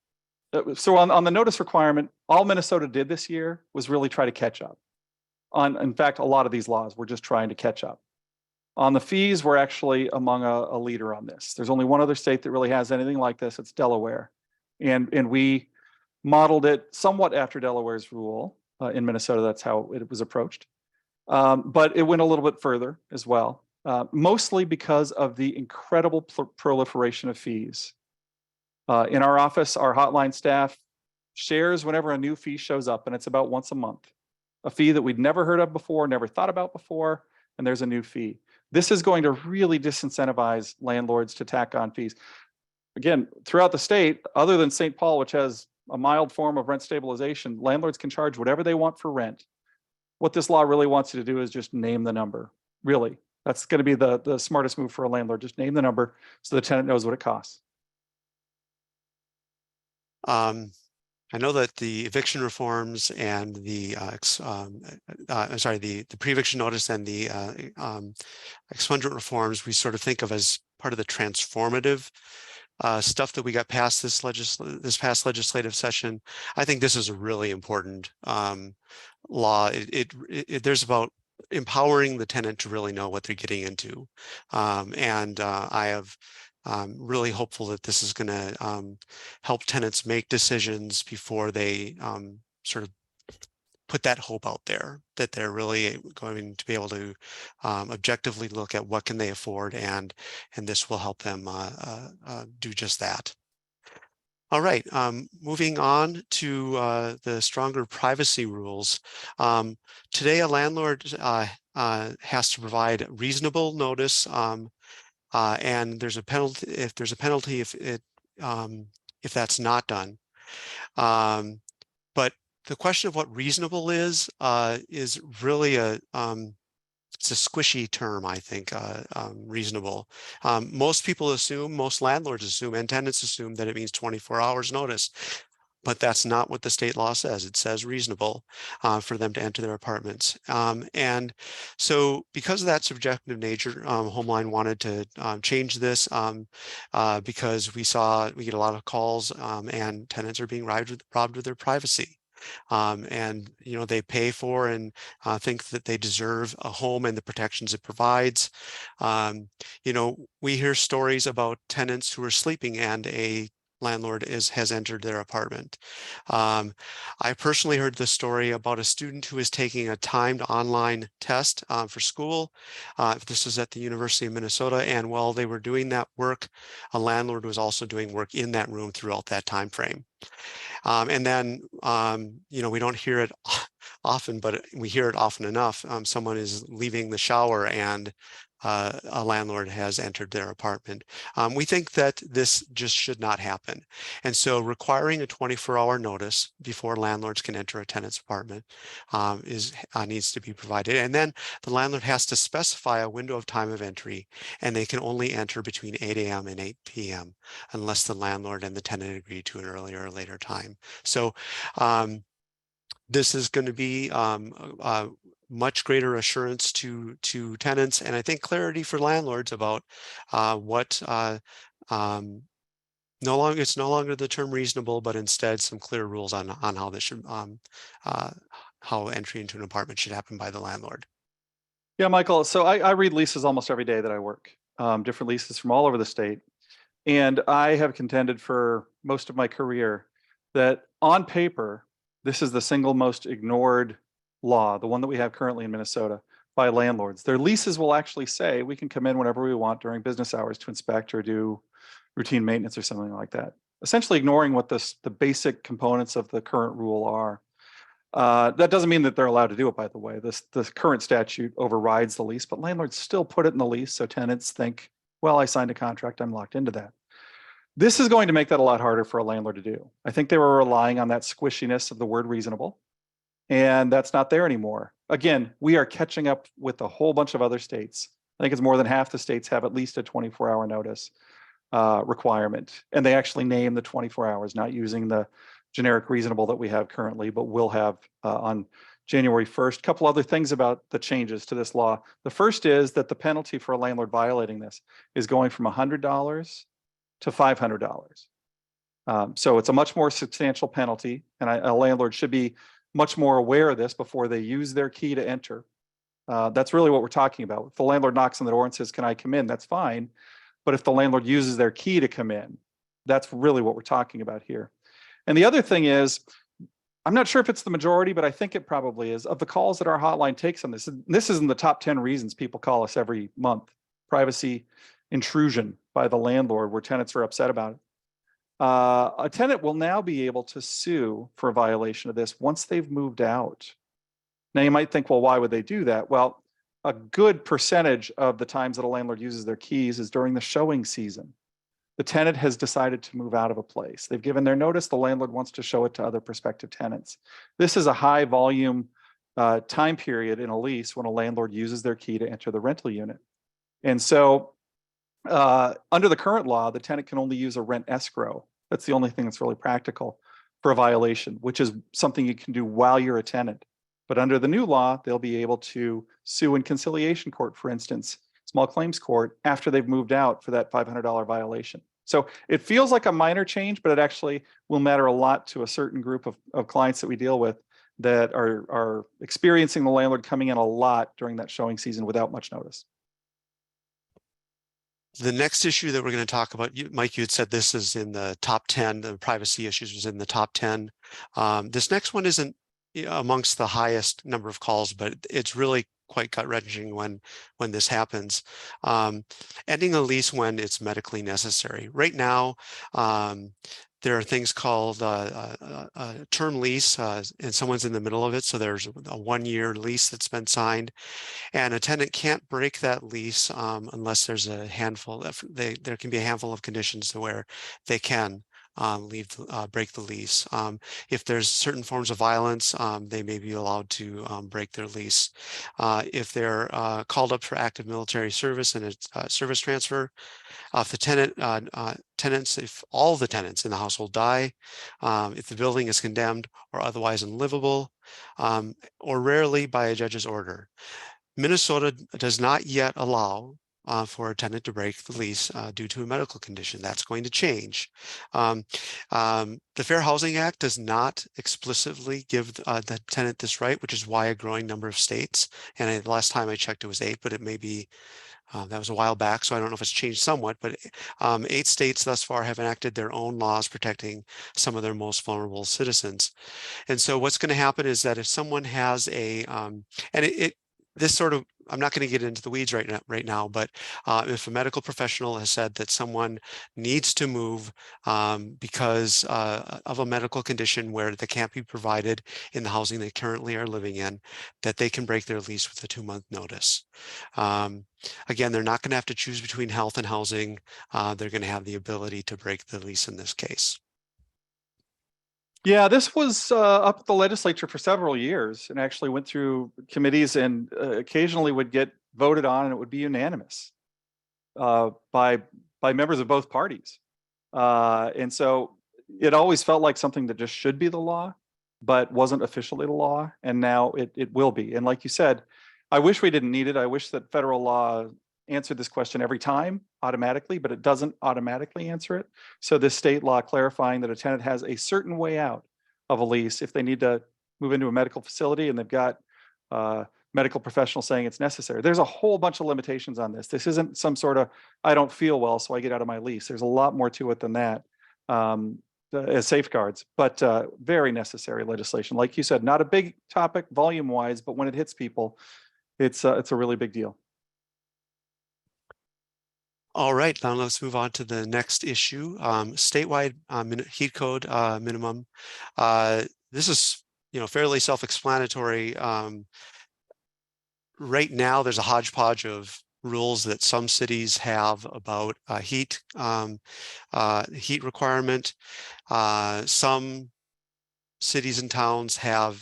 so on the notice requirement, all Minnesota did this year was really try to catch up. In fact, a lot of these laws were just trying to catch up. On the fees, we're actually among a leader on this. There's only one other state that really has anything like this. It's Delaware. And we modeled it somewhat after Delaware's rule in Minnesota. That's how it was approached. But it went a little bit further as well, mostly because of the incredible proliferation of fees. In our office, our hotline staff shares whenever a new fee shows up, and it's about once a month. A fee that we'd never heard of before, never thought about before, and there's a new fee. This is going to really disincentivize landlords to tack on fees. Again, throughout the state, other than St. Paul, which has a mild form of rent stabilization, landlords can charge whatever they want for rent. What this law really wants you to do is just name the number. Really, that's going to be the smartest move for a landlord. Just name the number so the tenant knows what it costs. I know that the eviction reforms and the the pre-eviction notice and the expungement reforms we sort of think of as part of the transformative stuff that we got passed this past legislative session. I think this is a really important law. There's about empowering the tenant to really know what they're getting into, and I have. Really hopeful that this is going to help tenants make decisions before they sort of put that hope out there that they're really going to be able to objectively look at what can they afford, and this will help them do just that. All right, moving on to the stronger privacy rules. Today, a landlord has to provide reasonable notice, and there's a penalty if that's not done. But the question of what reasonable is really it's a squishy term, I think, reasonable. Most people assume, most landlords assume, and tenants assume that it means 24 hours notice, but that's not what the state law says. It says reasonable for them to enter their apartments. And so because of that subjective nature, Homeline wanted to change this because we get a lot of calls and tenants are being robbed of their privacy. And they pay for and think that they deserve a home and the protections it provides. We hear stories about tenants who are sleeping and a landlord has entered their apartment. I personally heard the story about a student who is taking a timed online test for school. This is at the University of Minnesota, and while they were doing that work, a landlord was also doing work in that room throughout that time frame. And then, we don't hear it often, but we hear it often enough. Someone is leaving the shower and a landlord has entered their apartment. We think that this just should not happen. And so requiring a 24-hour notice before landlords can enter a tenant's apartment needs to be provided. And then the landlord has to specify a window of time of entry, and they can only enter between 8 a.m. and 8 p.m. unless the landlord and the tenant agree to an earlier or later time. So this is going to be much greater assurance to tenants, and I think clarity for landlords about what it's no longer the term reasonable, but instead some clear rules on how this should how entry into an apartment should happen by the landlord. Yeah, Michael. So I read leases almost every day that I work, different leases from all over the state. And I have contended for most of my career that on paper, this is the single most ignored law, the one that we have currently in Minnesota, by landlords. Their leases will actually say we can come in whenever we want during business hours to inspect or do routine maintenance or something like that, essentially ignoring what the basic components of the current rule are. That doesn't mean that they're allowed to do it, by the way. The current statute overrides the lease, but landlords still put it in the lease, so tenants think, well, I signed a contract, I'm locked into that. This is going to make that a lot harder for a landlord to do. I think they were relying on that squishiness of the word reasonable, and that's not there anymore. Again, we are catching up with a whole bunch of other states. I think it's more than half the states have at least a 24-hour notice requirement, and they actually name the 24 hours, not using the generic reasonable that we have currently, but will have on January 1st. A couple other things about the changes to this law. The first is that the penalty for a landlord violating this is going from $100 to $500. So it's a much more substantial penalty, and a landlord should be much more aware of this before they use their key to enter. That's really what we're talking about. If the landlord knocks on the door and says, "Can I come in?" That's fine. But if the landlord uses their key to come in, that's really what we're talking about here. And the other thing is, I'm not sure if it's the majority, but I think it probably is, of the calls that our hotline takes on this. This is in the top 10 reasons people call us every month. Privacy intrusion by the landlord, where tenants are upset about it. A tenant will now be able to sue for a violation of this once they've moved out. Now you might think, well, why would they do that? Well, a good percentage of the times that a landlord uses their keys is during the showing season. The tenant has decided to move out of a place. They've given their notice. The landlord wants to show it to other prospective tenants. This is a high volume time period in a lease when a landlord uses their key to enter the rental unit. And so under the current law, the tenant can only use a rent escrow. That's the only thing that's really practical for a violation, which is something you can do while you're a tenant. But under the new law, they'll be able to sue in conciliation court, for instance, small claims court, after they've moved out for that $500 violation. So it feels like a minor change, but it actually will matter a lot to a certain group of clients that we deal with that are experiencing the landlord coming in a lot during that showing season without much notice. The next issue that we're going to talk about, Mike, you had said this is in the top 10, the privacy issues was in the top 10. This next one isn't amongst the highest number of calls, but it's really quite gut-wrenching when this happens. Ending a lease when it's medically necessary. Right now, There are things called a term lease, and someone's in the middle of it. So there's a 1-year lease that's been signed, and a tenant can't break that lease unless there's a handful. There can be a handful of conditions to where they can break the lease. If there's certain forms of violence, they may be allowed to break their lease. If they're called up for active military service and a service transfer, if the if all the tenants in the household die, if the building is condemned or otherwise unlivable, or rarely by a judge's order. Minnesota does not yet allow for a tenant to break the lease due to a medical condition. That's going to change. The Fair Housing Act does not explicitly give the tenant this right, which is why a growing number of states, and the last time I checked it was 8, but it may be, that was a while back, so I don't know if it's changed somewhat, but 8 states thus far have enacted their own laws protecting some of their most vulnerable citizens. And so what's going to happen is that if someone has a, this sort of, I'm not going to get into the weeds right now, but if a medical professional has said that someone needs to move because of a medical condition where they can't be provided in the housing they currently are living in, that they can break their lease with a 2-month notice. Again, they're not going to have to choose between health and housing. They're going to have the ability to break the lease in this case. Yeah, this was up at the legislature for several years and actually went through committees and occasionally would get voted on, and it would be unanimous by members of both parties. And so it always felt like something that just should be the law, but wasn't officially the law. And now it will be. And like you said, I wish we didn't need it. I wish that federal law answered this question every time automatically, but it doesn't automatically answer it. So this state law clarifying that a tenant has a certain way out of a lease if they need to move into a medical facility and they've got medical professionals saying it's necessary. There's a whole bunch of limitations on this. This isn't some sort of, I don't feel well, so I get out of my lease. There's a lot more to it than that as safeguards, but very necessary legislation. Like you said, not a big topic volume-wise, but when it hits people, it's a really big deal. All right, now let's move on to the next issue, statewide heat code minimum. This is, fairly self-explanatory. Right now, there's a hodgepodge of rules that some cities have about heat requirement. Some cities and towns have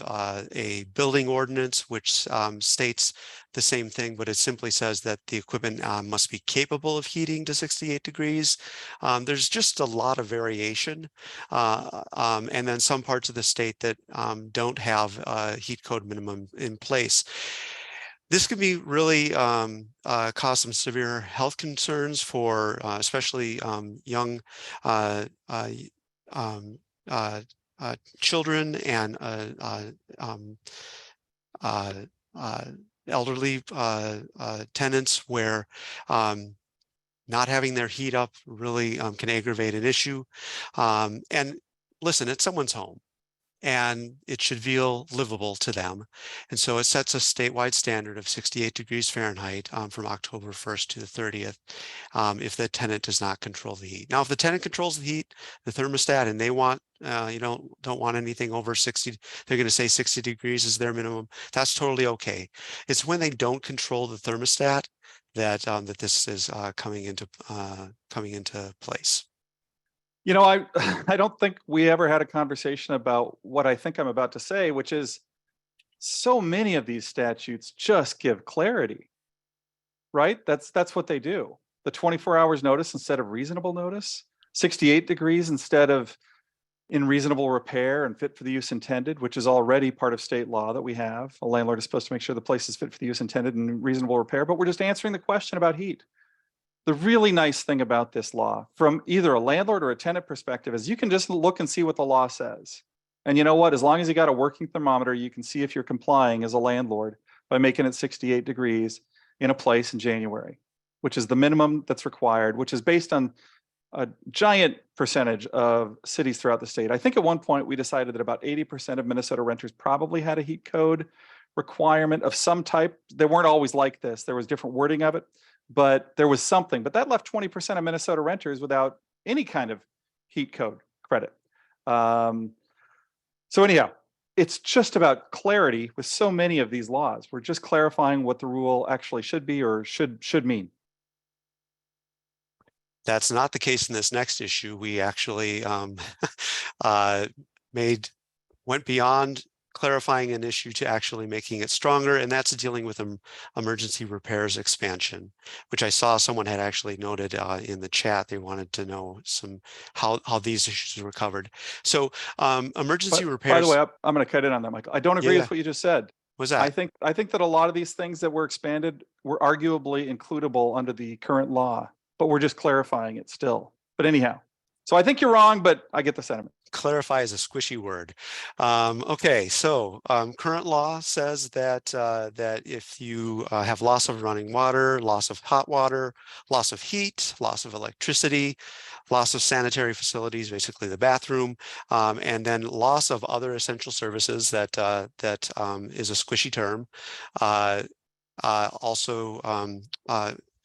a building ordinance which states the same thing, but it simply says that the equipment must be capable of heating to 68 degrees. There's just a lot of variation. And then some parts of the state that don't have a heat code minimum in place. This could be really cause some severe health concerns for especially young children and elderly tenants, where not having their heat up really can aggravate an issue. And listen, it's someone's home, and it should feel livable to them. And so it sets a statewide standard of 68 degrees Fahrenheit from October 1st to the 30th if the tenant does not control the heat. Now, if the tenant controls the heat, the thermostat, and they want, don't want anything over 60, they're going to say 60 degrees is their minimum. That's totally okay. It's when they don't control the thermostat that that this is coming into place. I don't think we ever had a conversation about what I think I'm about to say, which is so many of these statutes just give clarity, right? That's what they do. The 24 hours notice instead of reasonable notice, 68 degrees instead of in reasonable repair and fit for the use intended, which is already part of state law that we have. A landlord is supposed to make sure the place is fit for the use intended and reasonable repair, but we're just answering the question about heat. The really nice thing about this law from either a landlord or a tenant perspective is you can just look and see what the law says. And you know what, as long as you got a working thermometer, you can see if you're complying as a landlord by making it 68 degrees in a place in January, which is the minimum that's required, which is based on a giant percentage of cities throughout the state. I think at one point we decided that about 80% of Minnesota renters probably had a heat code requirement of some type. They weren't always like this. There was different wording of it, but there was something. But that left 20% of Minnesota renters without any kind of heat code. credit. So anyhow, it's just about clarity with so many of these laws. We're just clarifying what the rule actually should be or should mean. That's not the case in this next issue. We actually went beyond clarifying an issue to actually making it stronger, and that's dealing with emergency repairs expansion, which I saw someone had actually noted in the chat. They wanted to know how these issues were covered. So emergency repairs. By the way, I'm going to cut in on that, Michael. I don't agree with what you just said. What's that? I think that a lot of these things that were expanded were arguably includable under the current law, but we're just clarifying it still. But anyhow, so I think you're wrong, but I get the sentiment. Clarify is a squishy word. Okay, so current law says that that if you have loss of running water, loss of hot water, loss of heat, loss of electricity, loss of sanitary facilities, basically the bathroom, and then loss of other essential services, that is a squishy term. Also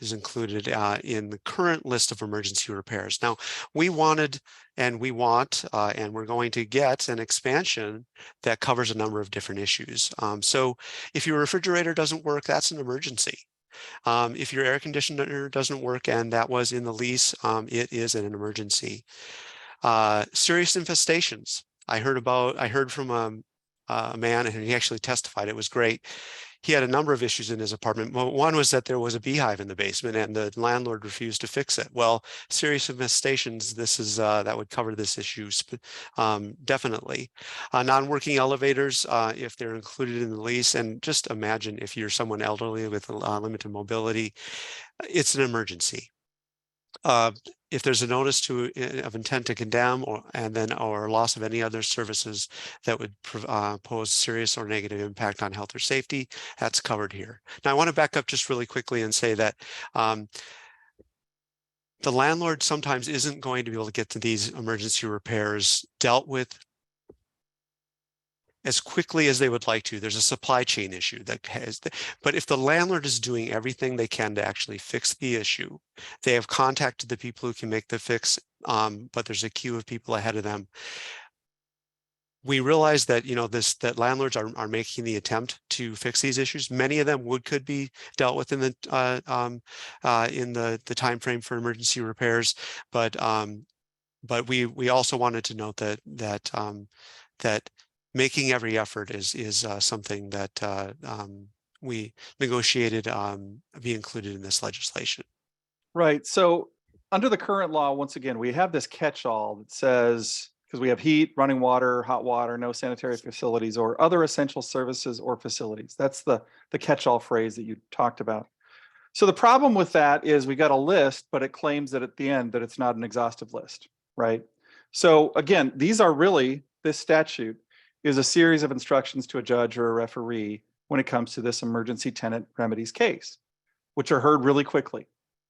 is included in the current list of emergency repairs. Now, we wanted, and we want, and we're going to get an expansion that covers a number of different issues. So if your refrigerator doesn't work, that's an emergency. If your air conditioner doesn't work, and that was in the lease, it is an emergency. Serious infestations. I heard from a man, and he actually testified. It was great. He had a number of issues in his apartment. Well, one was that there was a beehive in the basement and the landlord refused to fix it. Well, serious infestations, that would cover this issue definitely. Non-working elevators, if they're included in the lease, and just imagine if you're someone elderly with limited mobility, it's an emergency. If there's a notice of intent to condemn, or loss of any other services that would pose serious or negative impact on health or safety, that's covered here. Now, I want to back up just really quickly and say that the landlord sometimes isn't going to be able to get to these emergency repairs dealt with as quickly as they would like to. There's a supply chain issue but if the landlord is doing everything they can to actually fix the issue, they have contacted the people who can make the fix, but there's a queue of people ahead of them. We realize that, that landlords are making the attempt to fix these issues. Many of them could be dealt with in the time frame for emergency repairs, but we also wanted to note that making every effort is something that we negotiated be included in this legislation. Right. So under the current law, once again, we have this catch-all that says, because we have heat, running water, hot water, no sanitary facilities, or other essential services or facilities. That's the catch-all phrase that you talked about. So the problem with that is we got a list, but it claims that at the end that it's not an exhaustive list, right? So again, this statute is a series of instructions to a judge or a referee when it comes to this emergency tenant remedies case, which are heard really quickly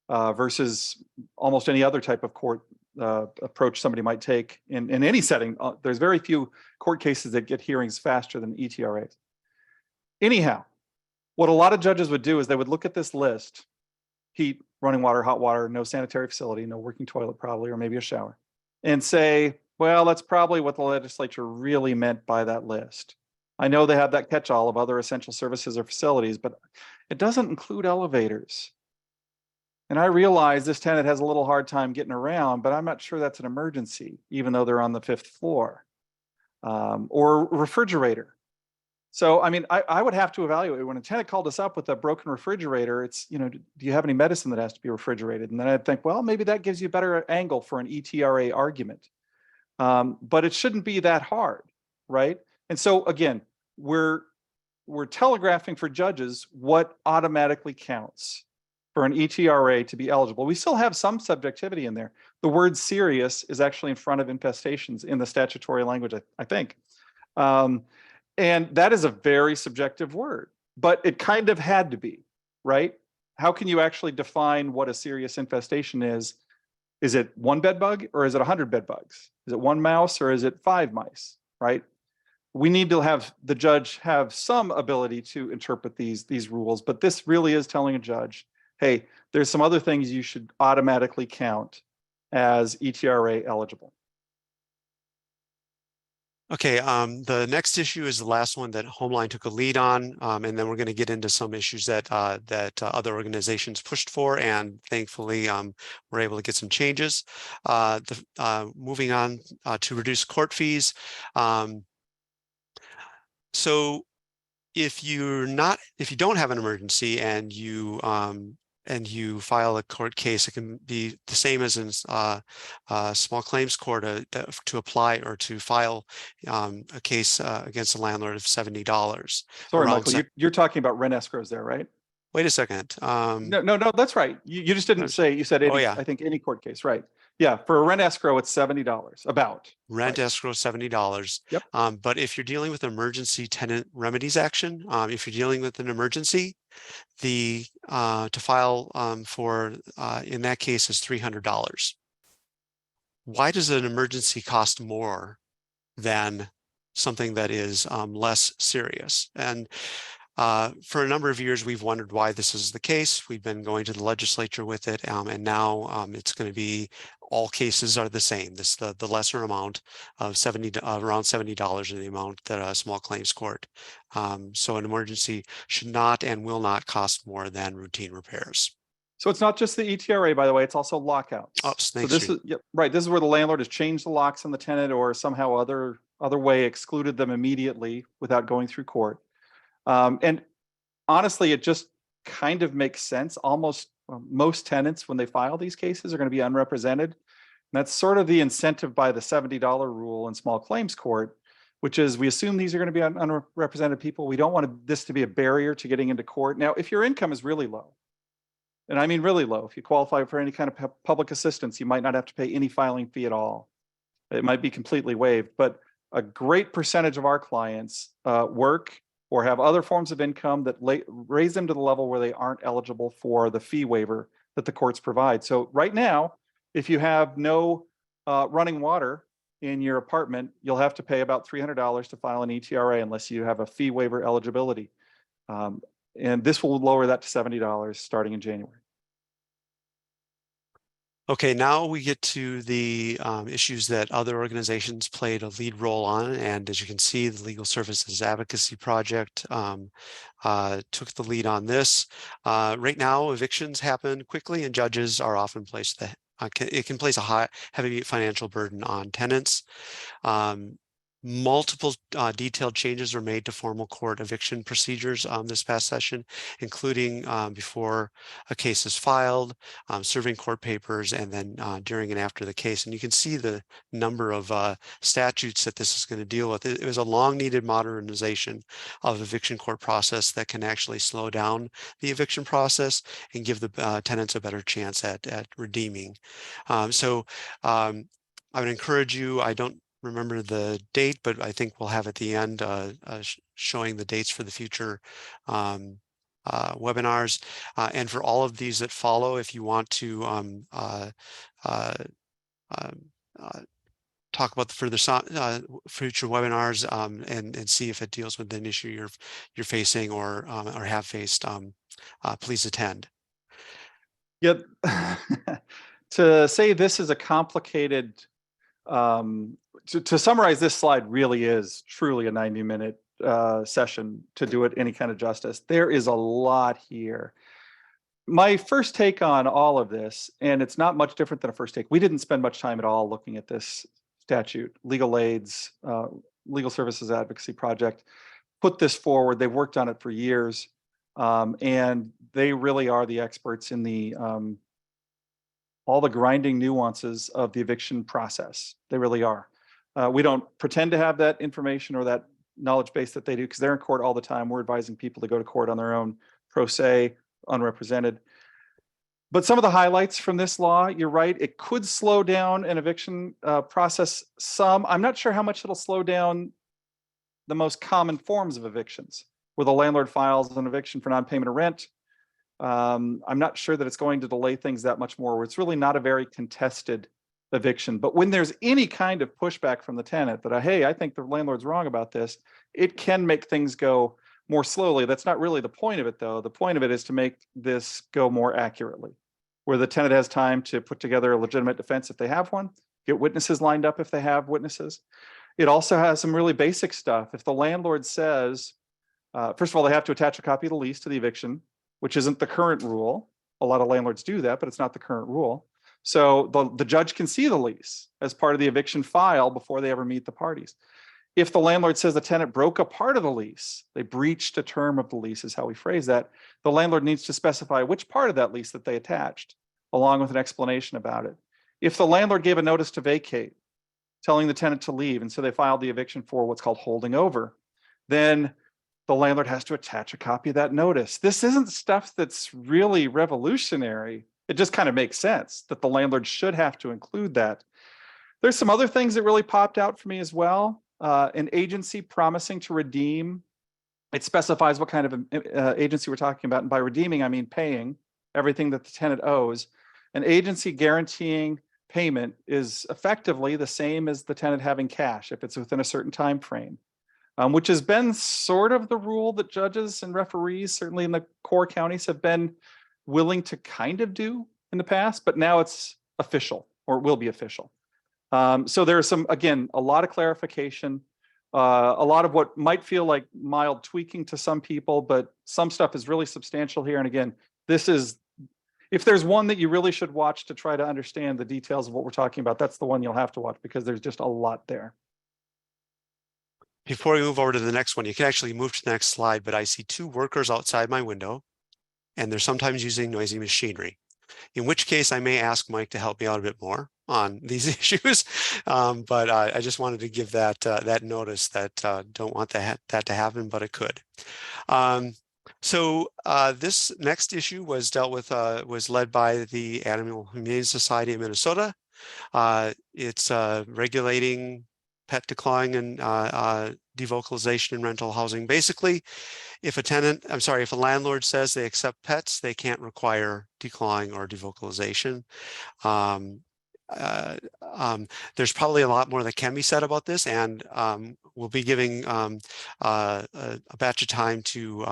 versus almost any other type of court approach somebody might take in any setting. There's very few court cases that get hearings faster than ETRAs. Anyhow, what a lot of judges would do is they would look at this list: heat, running water, hot water, no sanitary facility, no working toilet probably, or maybe a shower, and say, well, that's probably what the legislature really meant by that list. I know they have that catch-all of other essential services or facilities, but it doesn't include elevators. And I realize this tenant has a little hard time getting around, but I'm not sure that's an emergency, even though they're on the 5th floor. Or refrigerator. So, I mean, I would have to evaluate. When a tenant called us up with a broken refrigerator, it's, do you have any medicine that has to be refrigerated? And then I'd think, well, maybe that gives you a better angle for an ETRA argument. But it shouldn't be that hard, right? And so again, we're telegraphing for judges what automatically counts for an ETRA to be eligible. We still have some subjectivity in there. The word serious is actually in front of infestations in the statutory language, I think. And that is a very subjective word, but it kind of had to be, right? How can you actually define what a serious infestation is? Is it 1 bed bug or is it 100 bed bugs? Is it 1 mouse or is it 5 mice, right? We need to have the judge have some ability to interpret these rules, but this really is telling a judge, hey, there's some other things you should automatically count as ETRA eligible. Okay, the next issue is the last one that Homeline took a lead on, and then we're going to get into some issues that other organizations pushed for, and thankfully we're able to get some changes. Moving on to reduce court fees. So if you don't have an emergency and you file a court case, it can be the same as in small claims court to apply or to file a case against a landlord of $70. Sorry, Michael, you're talking about rent escrows there, right? Wait a second. No, that's right. You just didn't say, you said any, yeah. I think any court case, right? Yeah, for a rent escrow, it's $70, about. Rent right. escrow $70. Yep. But if you're dealing with emergency tenant remedies action, if you're dealing with an emergency, to file for in that case is $300. Why does an emergency cost more than something that is less serious? And for a number of years, we've wondered why this is the case. We've been going to the legislature with it, and now it's going to be all cases are the same. The lesser amount of around $70 in the amount that a small claims court. So an emergency should not and will not cost more than routine repairs. So it's not just the ETRA, by the way, it's also lockouts. Oh, so this is right. This is where the landlord has changed the locks on the tenant or somehow other way excluded them immediately without going through court. And honestly, it just kind of makes sense. Almost most tenants, when they file these cases, are going to be unrepresented. And that's sort of the incentive by the $70 rule in small claims court, which is we assume these are going to be unrepresented people. We don't want this to be a barrier to getting into court. Now, if your income is really low, and I mean really low, if you qualify for any kind of public assistance, you might not have to pay any filing fee at all. It might be completely waived, but a great percentage of our clients work or have other forms of income that raise them to the level where they aren't eligible for the fee waiver that the courts provide. So right now, if you have no running water in your apartment, you'll have to pay about $300 to file an ETRA unless you have a fee waiver eligibility. And this will lower that to $70 starting in January. Okay, now we get to the issues that other organizations played a lead role on. And as you can see, the Legal Services Advocacy Project took the lead on this. Right now, evictions happen quickly and judges are often placed, it can place a heavy financial burden on tenants. Multiple detailed changes were made to formal court eviction procedures this past session, including before a case is filed, serving court papers, and then during and after the case. And you can see the number of statutes that this is going to deal with. It was a long-needed modernization of the eviction court process that can actually slow down the eviction process and give the tenants a better chance at redeeming. So I would encourage you, I don't remember the date, but I think we'll have at the end showing the dates for the future webinars. And for all of these that follow, if you want to talk about the future webinars and see if it deals with an issue you're facing or have faced, please attend. Yep. To say this is a complicated to summarize, this slide really is truly a 90-minute session to do it any kind of justice. There is a lot here. My first take on all of this, and it's not much different than a first take. We didn't spend much time at all looking at this statute. Legal Aid's Legal Services Advocacy Project put this forward. They've worked on it for years, and they really are the experts in the all the grinding nuances of the eviction process. They really are. We don't pretend to have that information or that knowledge base that they do because they're in court all the time. We're advising people to go to court on their own, pro se, unrepresented. But some of the highlights from this law, you're right, it could slow down an eviction process some. I'm not sure how much it'll slow down the most common forms of evictions, where the landlord files an eviction for non-payment of rent. I'm not sure that it's going to delay things that much more, where it's really not a very contested eviction. But when there's any kind of pushback from the tenant that, hey, I think the landlord's wrong about this, it can make things go more slowly. That's not really the point of it, though. The point of it is to make this go more accurately, where the tenant has time to put together a legitimate defense if they have one, get witnesses lined up if they have witnesses. It also has some really basic stuff. If the landlord says, first of all, they have to attach a copy of the lease to the eviction, which isn't the current rule. A lot of landlords do that, but it's not the current rule. So the judge can see the lease as part of the eviction file before they ever meet the parties. If the landlord says the tenant broke a part of the lease, they breached a term of the lease is how we phrase that, the landlord needs to specify which part of that lease that they attached, along with an explanation about it. If the landlord gave a notice to vacate, telling the tenant to leave, and so they filed the eviction for what's called holding over, then the landlord has to attach a copy of that notice. This isn't stuff that's really revolutionary. It just kind of makes sense that the landlord should have to include that. There's some other things that really popped out for me as well. An agency promising to redeem. It specifies what kind of agency we're talking about. And by redeeming, I mean paying everything that the tenant owes. An agency guaranteeing payment is effectively the same as the tenant having cash if it's within a certain time frame, which has been sort of the rule that judges and referees, certainly in the core counties, have been willing to kind of do in the past, but now it's official, or it will be official. So there's some, again, a lot of clarification, a lot of what might feel like mild tweaking to some people, but some stuff is really substantial here. And again, this is, if there's one that you really should watch to try to understand the details of what we're talking about, that's the one you'll have to watch because there's just a lot there. Before we move over to the next one, you can actually move to the next slide, but I see two workers outside my window, and they're sometimes using noisy machinery, in which case I may ask Mike to help me out a bit more on these issues. But I just wanted to give that that notice that don't want that to happen, but it could. So this next issue was dealt with, was led by the Animal Humane Society of Minnesota. It's regulating pet declawing and devocalization in rental housing. Basically, if a landlord says they accept pets, they can't require declawing or devocalization. There's probably a lot more that can be said about this, and we'll be giving a batch of time to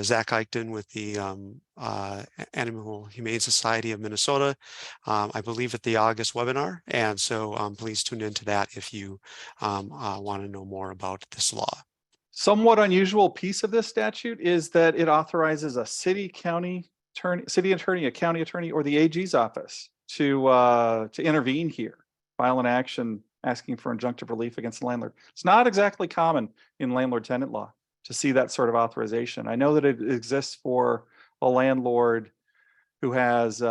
Zach Eichten with the Animal Humane Society of Minnesota, I believe at the August webinar, and so please tune into that if you want to know more about this law. Somewhat unusual piece of this statute is that it authorizes a city attorney, a county attorney, or the AG's office to intervene here, file an action asking for injunctive relief against the landlord. It's not exactly common in landlord tenant law to see that sort of authorization. I know that it exists for a landlord who has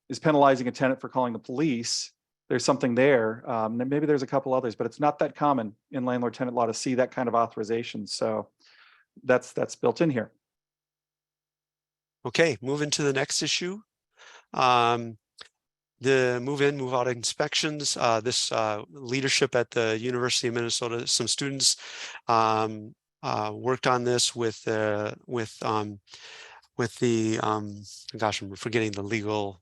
is penalizing a tenant for calling the police. There's something there. Maybe there's a couple others, but it's not that common in landlord tenant law to see that kind of authorization. So that's built in here. Okay, moving to the next issue. The move-in, move-out inspections. This leadership at the University of Minnesota, some students worked on this with the gosh, I'm forgetting the legal.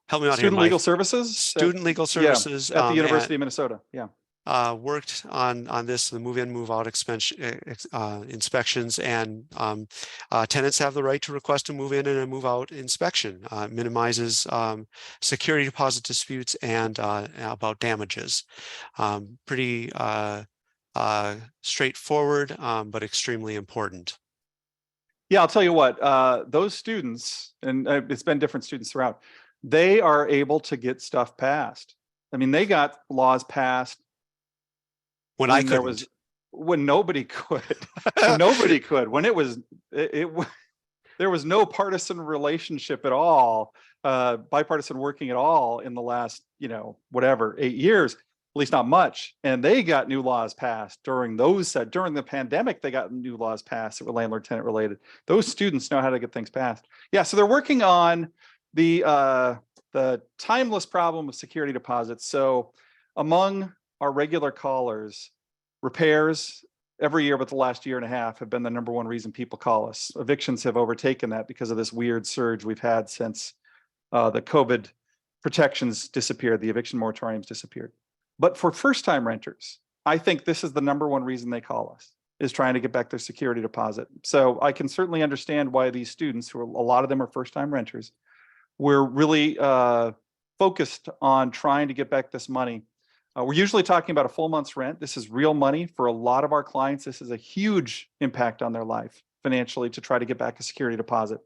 Help me out here, Student Mike. legal services. Student legal services at the University of Minnesota. Yeah. Worked on this, the move-in, move-out inspections, and tenants have the right to request a move-in and a move-out inspection. Minimizes security deposit disputes and about damages. Pretty straightforward, but extremely important. Yeah, I'll tell you what, those students, and it's been different students throughout, they are able to get stuff passed. I mean, they got laws passed when nobody could. Nobody could. When it was, there was no partisan relationship at all, bipartisan working at all in the last, 8 years, at least not much. And they got new laws passed during the pandemic. They got new laws passed that were landlord tenant related. Those students know how to get things passed. Yeah, so they're working on the timeless problem of security deposits. So among our regular callers, repairs every year but the last year and a half have been the number one reason people call us. Evictions have overtaken that because of this weird surge we've had since the COVID protections disappeared, the eviction moratoriums disappeared. But for first-time renters, I think this is the number one reason they call us, is trying to get back their security deposit. So I can certainly understand why these students, who a lot of them are first-time renters, we're really focused on trying to get back this money. We're usually talking about a full month's rent. This is real money for a lot of our clients. This is a huge impact on their life financially to try to get back a security deposit.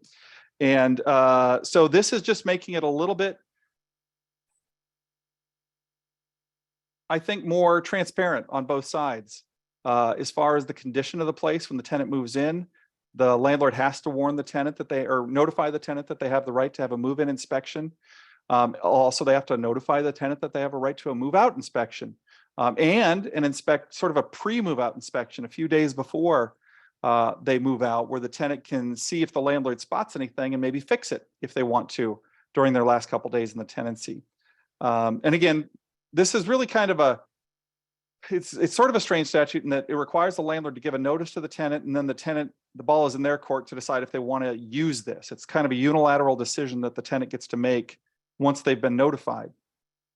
And so this is just making it a little bit, I think, more transparent on both sides. As far as the condition of the place when the tenant moves in, the landlord has to warn the tenant that they, or notify the tenant that they have the right to have a move-in inspection. Also, they have to notify the tenant that they have a right to a move-out inspection, and sort of a pre-move-out inspection a few days before they move out, where the tenant can see if the landlord spots anything and maybe fix it if they want to during their last couple days in the tenancy. And again, this is really kind of it's sort of a strange statute in that it requires the landlord to give a notice to the tenant, and then the ball is in their court to decide if they want to use this. It's kind of a unilateral decision that the tenant gets to make once they've been notified.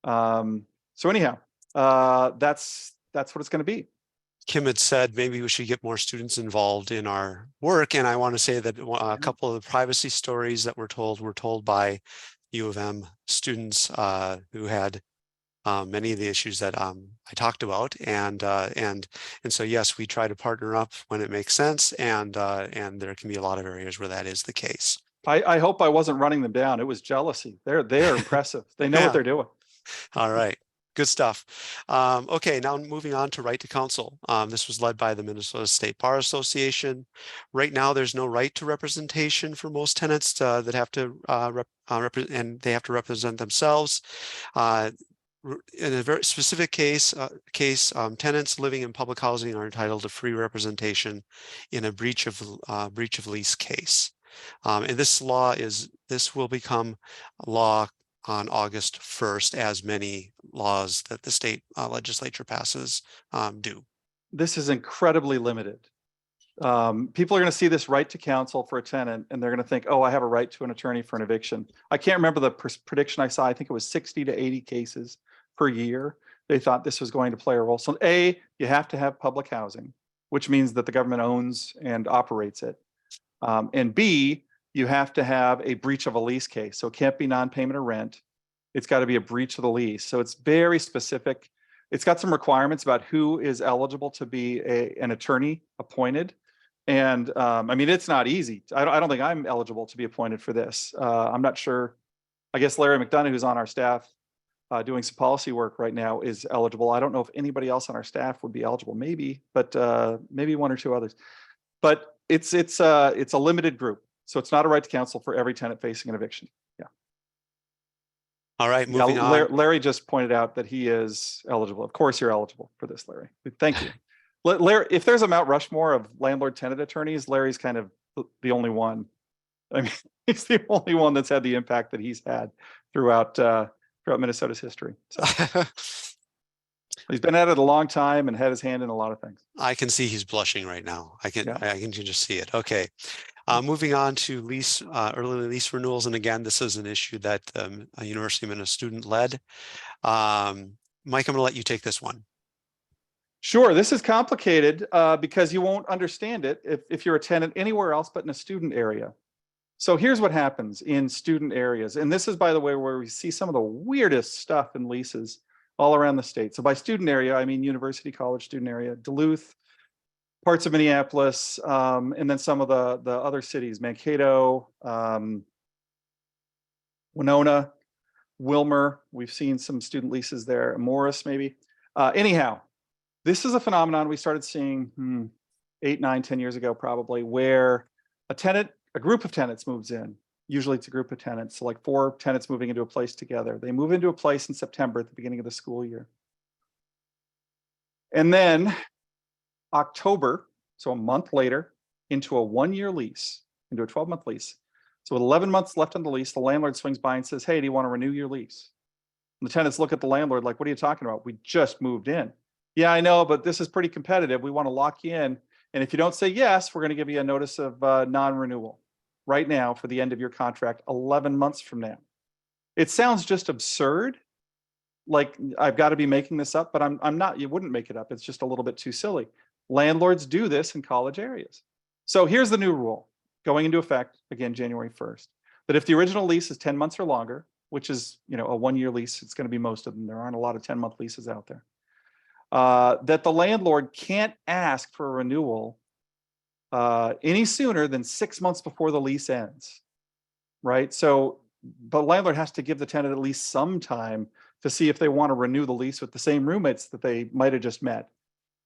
So anyhow, that's what it's going to be. Kim had said maybe we should get more students involved in our work. And I want to say that a couple of the privacy stories that were told by U of M students who had many of the issues that I talked about, and so yes, we try to partner up when it makes sense, and there can be a lot of areas where that is the case. I hope I wasn't running them down. It was jealousy. They're impressive. They know what they're doing. All right. Good stuff. Okay, now moving on to right to counsel. This was led by the Minnesota State Bar Association. Right now, there's no right to representation for most tenants that have to and they have to represent themselves. In a very specific case, tenants living in public housing are entitled to free representation in a breach of lease case. And this will become law on August 1st, as many laws that the state legislature passes do. This is incredibly limited. People are going to see this right to counsel for a tenant, and they're going to think, oh, I have a right to an attorney for an eviction. I can't remember the prediction I saw. I think it was 60 to 80 cases per year. They thought this was going to play a role. So A, you have to have public housing, which means that the government owns and operates it. And B, you have to have a breach of a lease case. So it can't be non-payment of rent. It's got to be a breach of the lease. So it's very specific. It's got some requirements about who is eligible to be an attorney appointed. And I mean, it's not easy. I don't think I'm eligible to be appointed for this. I'm not sure. I guess Larry McDonough, who's on our staff doing some policy work right now, is eligible. I don't know if anybody else on our staff would be eligible, maybe, but maybe one or two others. But it's a limited group. So it's not a right to counsel for every tenant facing an eviction. Yeah. All right, moving on. Larry just pointed out that he is eligible. Of course you're eligible for this, Larry. Thank you. Larry, if there's a Mount Rushmore of landlord tenant attorneys, Larry's kind of the only one. I mean, he's the only one that's had the impact that he's had throughout Minnesota's history. So he's been at it a long time and had his hand in a lot of things. I can see he's blushing right now. I can just see it. Okay. Moving on to early lease renewals. And again, this is an issue that University of Minnesota student led. Mike, I'm going to let you take this one. Sure. This is complicated because you won't understand it if you're a tenant anywhere else but in a student area. So here's what happens in student areas. And this is, by the way, where we see some of the weirdest stuff in leases all around the state. So by student area, I mean University College student area, Duluth, parts of Minneapolis, and then some of the other cities, Mankato, Winona, Wilmer. We've seen some student leases there, Morris maybe. Anyhow, this is a phenomenon we started seeing 8, 9, 10 years ago probably, where a group of tenants moves in. Usually it's a group of tenants, so like 4 tenants moving into a place together. They move into a place in September at the beginning of the school year. And then October, so a month later, into a 1-year lease, into a 12-month lease. So with 11 months left on the lease, the landlord swings by and says, hey, do you want to renew your lease? And the tenants look at the landlord like, what are you talking about? We just moved in. Yeah, I know, but this is pretty competitive. We want to lock you in. And if you don't say yes, we're going to give you a notice of non-renewal right now for the end of your contract 11 months from now. It sounds just absurd. Like I've got to be making this up, but I'm not. You wouldn't make it up. It's just a little bit too silly. Landlords do this in college areas. So here's the new rule going into effect again, January 1st, that if the original lease is 10 months or longer, which is, a 1-year lease, it's going to be most of them. There aren't a lot of 10-month leases out there. that the landlord can't ask for a renewal any sooner than 6 months before the lease ends, right? So the landlord has to give the tenant at least some time to see if they want to renew the lease with the same roommates that they might have just met,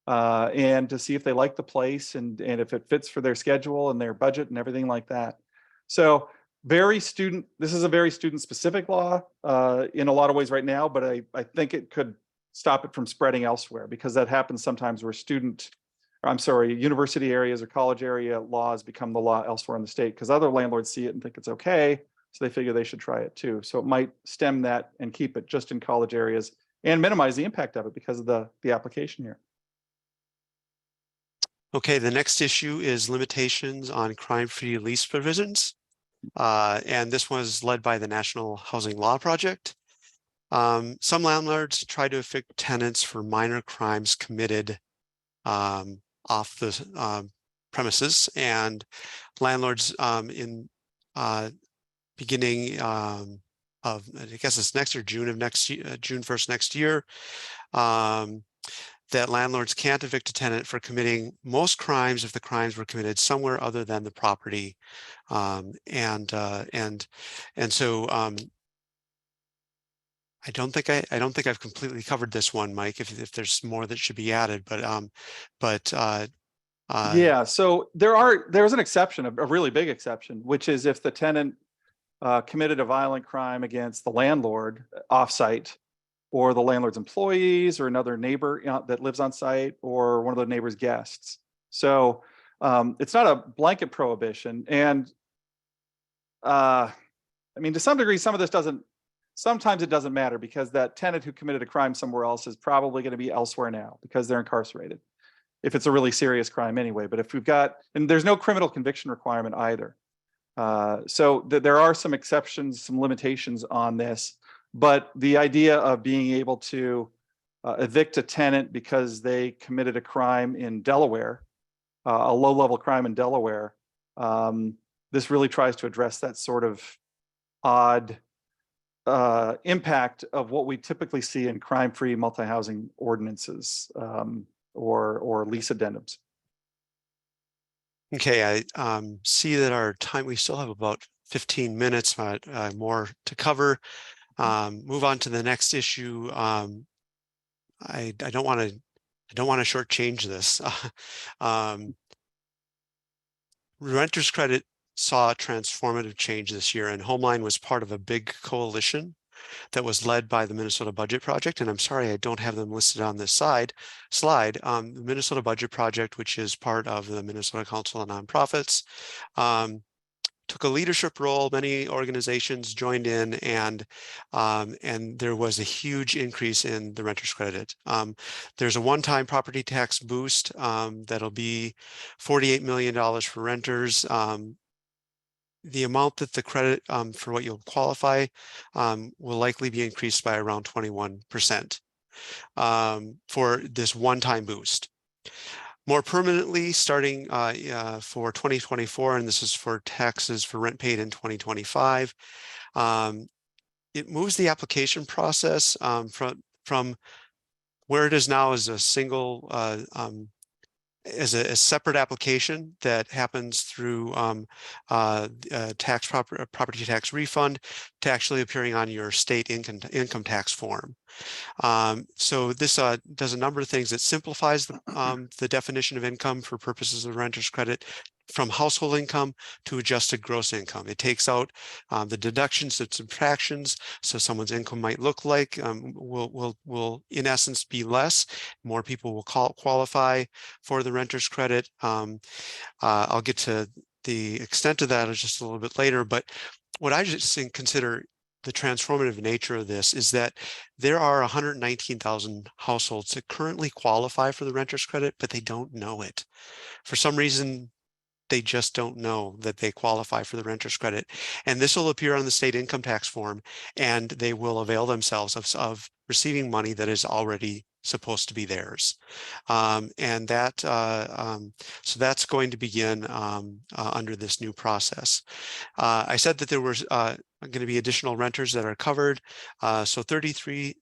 and to see if they like the place and if it fits for their schedule and their budget and everything like that. So this is a very student specific law in a lot of ways right now, but I think it could stop it from spreading elsewhere, because that happens sometimes where university areas or college area laws become the law elsewhere in the state because other landlords see it and think it's okay. So they figure they should try it too. So it might stem that and keep it just in college areas and minimize the impact of it because of the application here. Okay, the next issue is limitations on crime-free lease provisions. And this was led by the National Housing Law Project. Some landlords try to evict tenants for minor crimes committed off the premises, and landlords in beginning of, I guess it's next year, June 1st next year, that landlords can't evict a tenant for committing most crimes if the crimes were committed somewhere other than the property. And so I don't think I've completely covered this one, Mike, if there's more that should be added, but yeah, so there's an exception, a really big exception, which is if the tenant committed a violent crime against the landlord offsite, or the landlord's employees, or another neighbor that lives on site, or one of the neighbor's guests. So it's not a blanket prohibition. And I mean, to some degree, sometimes it doesn't matter, because that tenant who committed a crime somewhere else is probably going to be elsewhere now because they're incarcerated, if it's a really serious crime anyway. But if and there's no criminal conviction requirement either. So there are some exceptions, some limitations on this. But the idea of being able to evict a tenant because they committed a crime in Delaware, a low-level crime in Delaware, this really tries to address that sort of odd impact of what we typically see in crime-free multi-housing ordinances or lease addendums. Okay, I see that our time, we still have about 15 minutes, more to cover. Move on to the next issue. I don't want to shortchange this. Renters credit saw a transformative change this year, and Homeline was part of a big coalition that was led by the Minnesota Budget Project. And I'm sorry, I don't have them listed on this slide. The Minnesota Budget Project, which is part of the Minnesota Council of Nonprofits, took a leadership role. Many organizations joined in, and there was a huge increase in the renters credit. There's a one-time property tax boost that'll be $48 million for renters. The amount that the credit for what you'll qualify will likely be increased by around 21% for this one-time boost. More permanently, starting for 2024, and this is for taxes for rent paid in 2025, it moves the application process from where it is now as a single, as a separate application that happens through property tax refund, to actually appearing on your state income tax form. So this does a number of things. It simplifies the definition of income for purposes of renters credit from household income to adjusted gross income. It takes out the deductions and subtractions, so someone's income might look like will in essence be less. More people will qualify for the renters credit. I'll get to the extent of that just a little bit later, but what I just consider the transformative nature of this is that there are 119,000 households that currently qualify for the renters credit, but they don't know it. For some reason, they just don't know that they qualify for the renters credit. And this will appear on the state income tax form, and they will avail themselves of receiving money that is already supposed to be theirs. And that, so that's going to begin under this new process. I said that there was going to be additional renters that are covered. So 33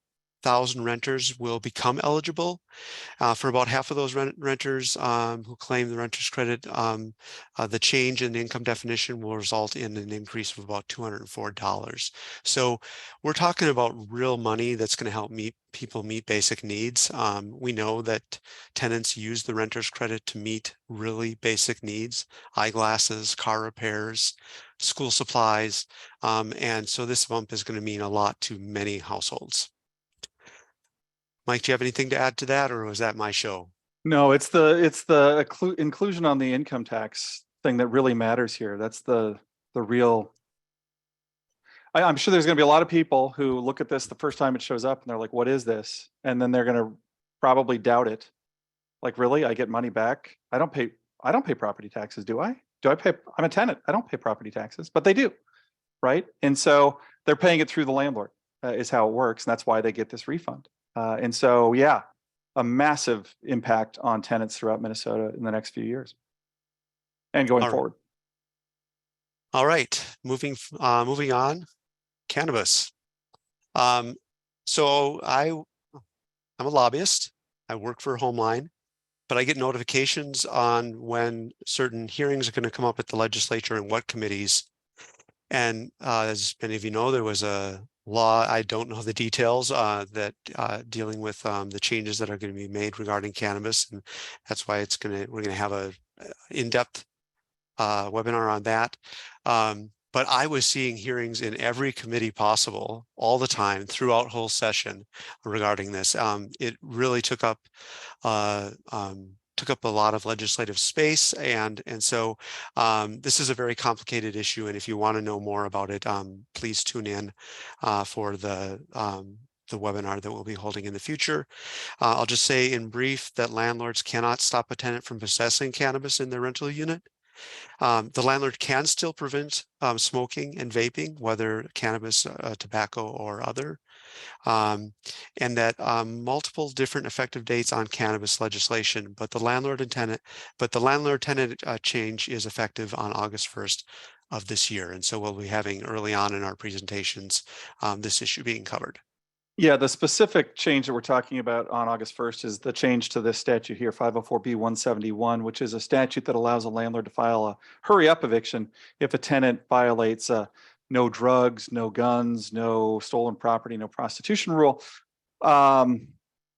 1,000 renters will become eligible. For about half of those renters who claim the renter's credit, the change in the income definition will result in an increase of about $204. So we're talking about real money that's going to help people meet basic needs. We know that tenants use the renter's credit to meet really basic needs: eyeglasses, car repairs, school supplies. And so this bump is going to mean a lot to many households. Mike, do you have anything to add to that, or was that my show? No, it's the inclusion on the income tax thing that really matters here. That's the real. I'm sure there's going to be a lot of people who look at this the first time it shows up and they're like, "What is this?" And then they're going to probably doubt it. Like, really? I get money back? I don't pay property taxes, do I? Do I pay? I'm a tenant. I don't pay property taxes, but they do, right? And so they're paying it through the landlord, is how it works, and that's why they get this refund. And so, yeah, a massive impact on tenants throughout Minnesota in the next few years and going forward. All right, moving on, cannabis. So I'm a lobbyist. I work for Homeline, but I get notifications on when certain hearings are going to come up at the legislature and what committees. And as many of you know, there was a law, I don't know the details, that dealing with the changes that are going to be made regarding cannabis, and that's why we're going to have a in-depth webinar on that. But I was seeing hearings in every committee possible all the time throughout whole session regarding this. It really took up a lot of legislative space, and so this is a very complicated issue. And if you want to know more about it, please tune in for the webinar that we'll be holding in the future. I'll just say in brief that landlords cannot stop a tenant from possessing cannabis in their rental unit. The landlord can still prevent smoking and vaping, whether cannabis, tobacco, or other. And that multiple different effective dates on cannabis legislation, but the landlord-tenant change is effective on August 1st of this year. And so we'll be having early on in our presentations this issue being covered. Yeah, the specific change that we're talking about on August 1st is the change to this statute here, 504B171, which is a statute that allows a landlord to file a hurry-up eviction if a tenant violates no drugs, no guns, no stolen property, no prostitution rule. Look,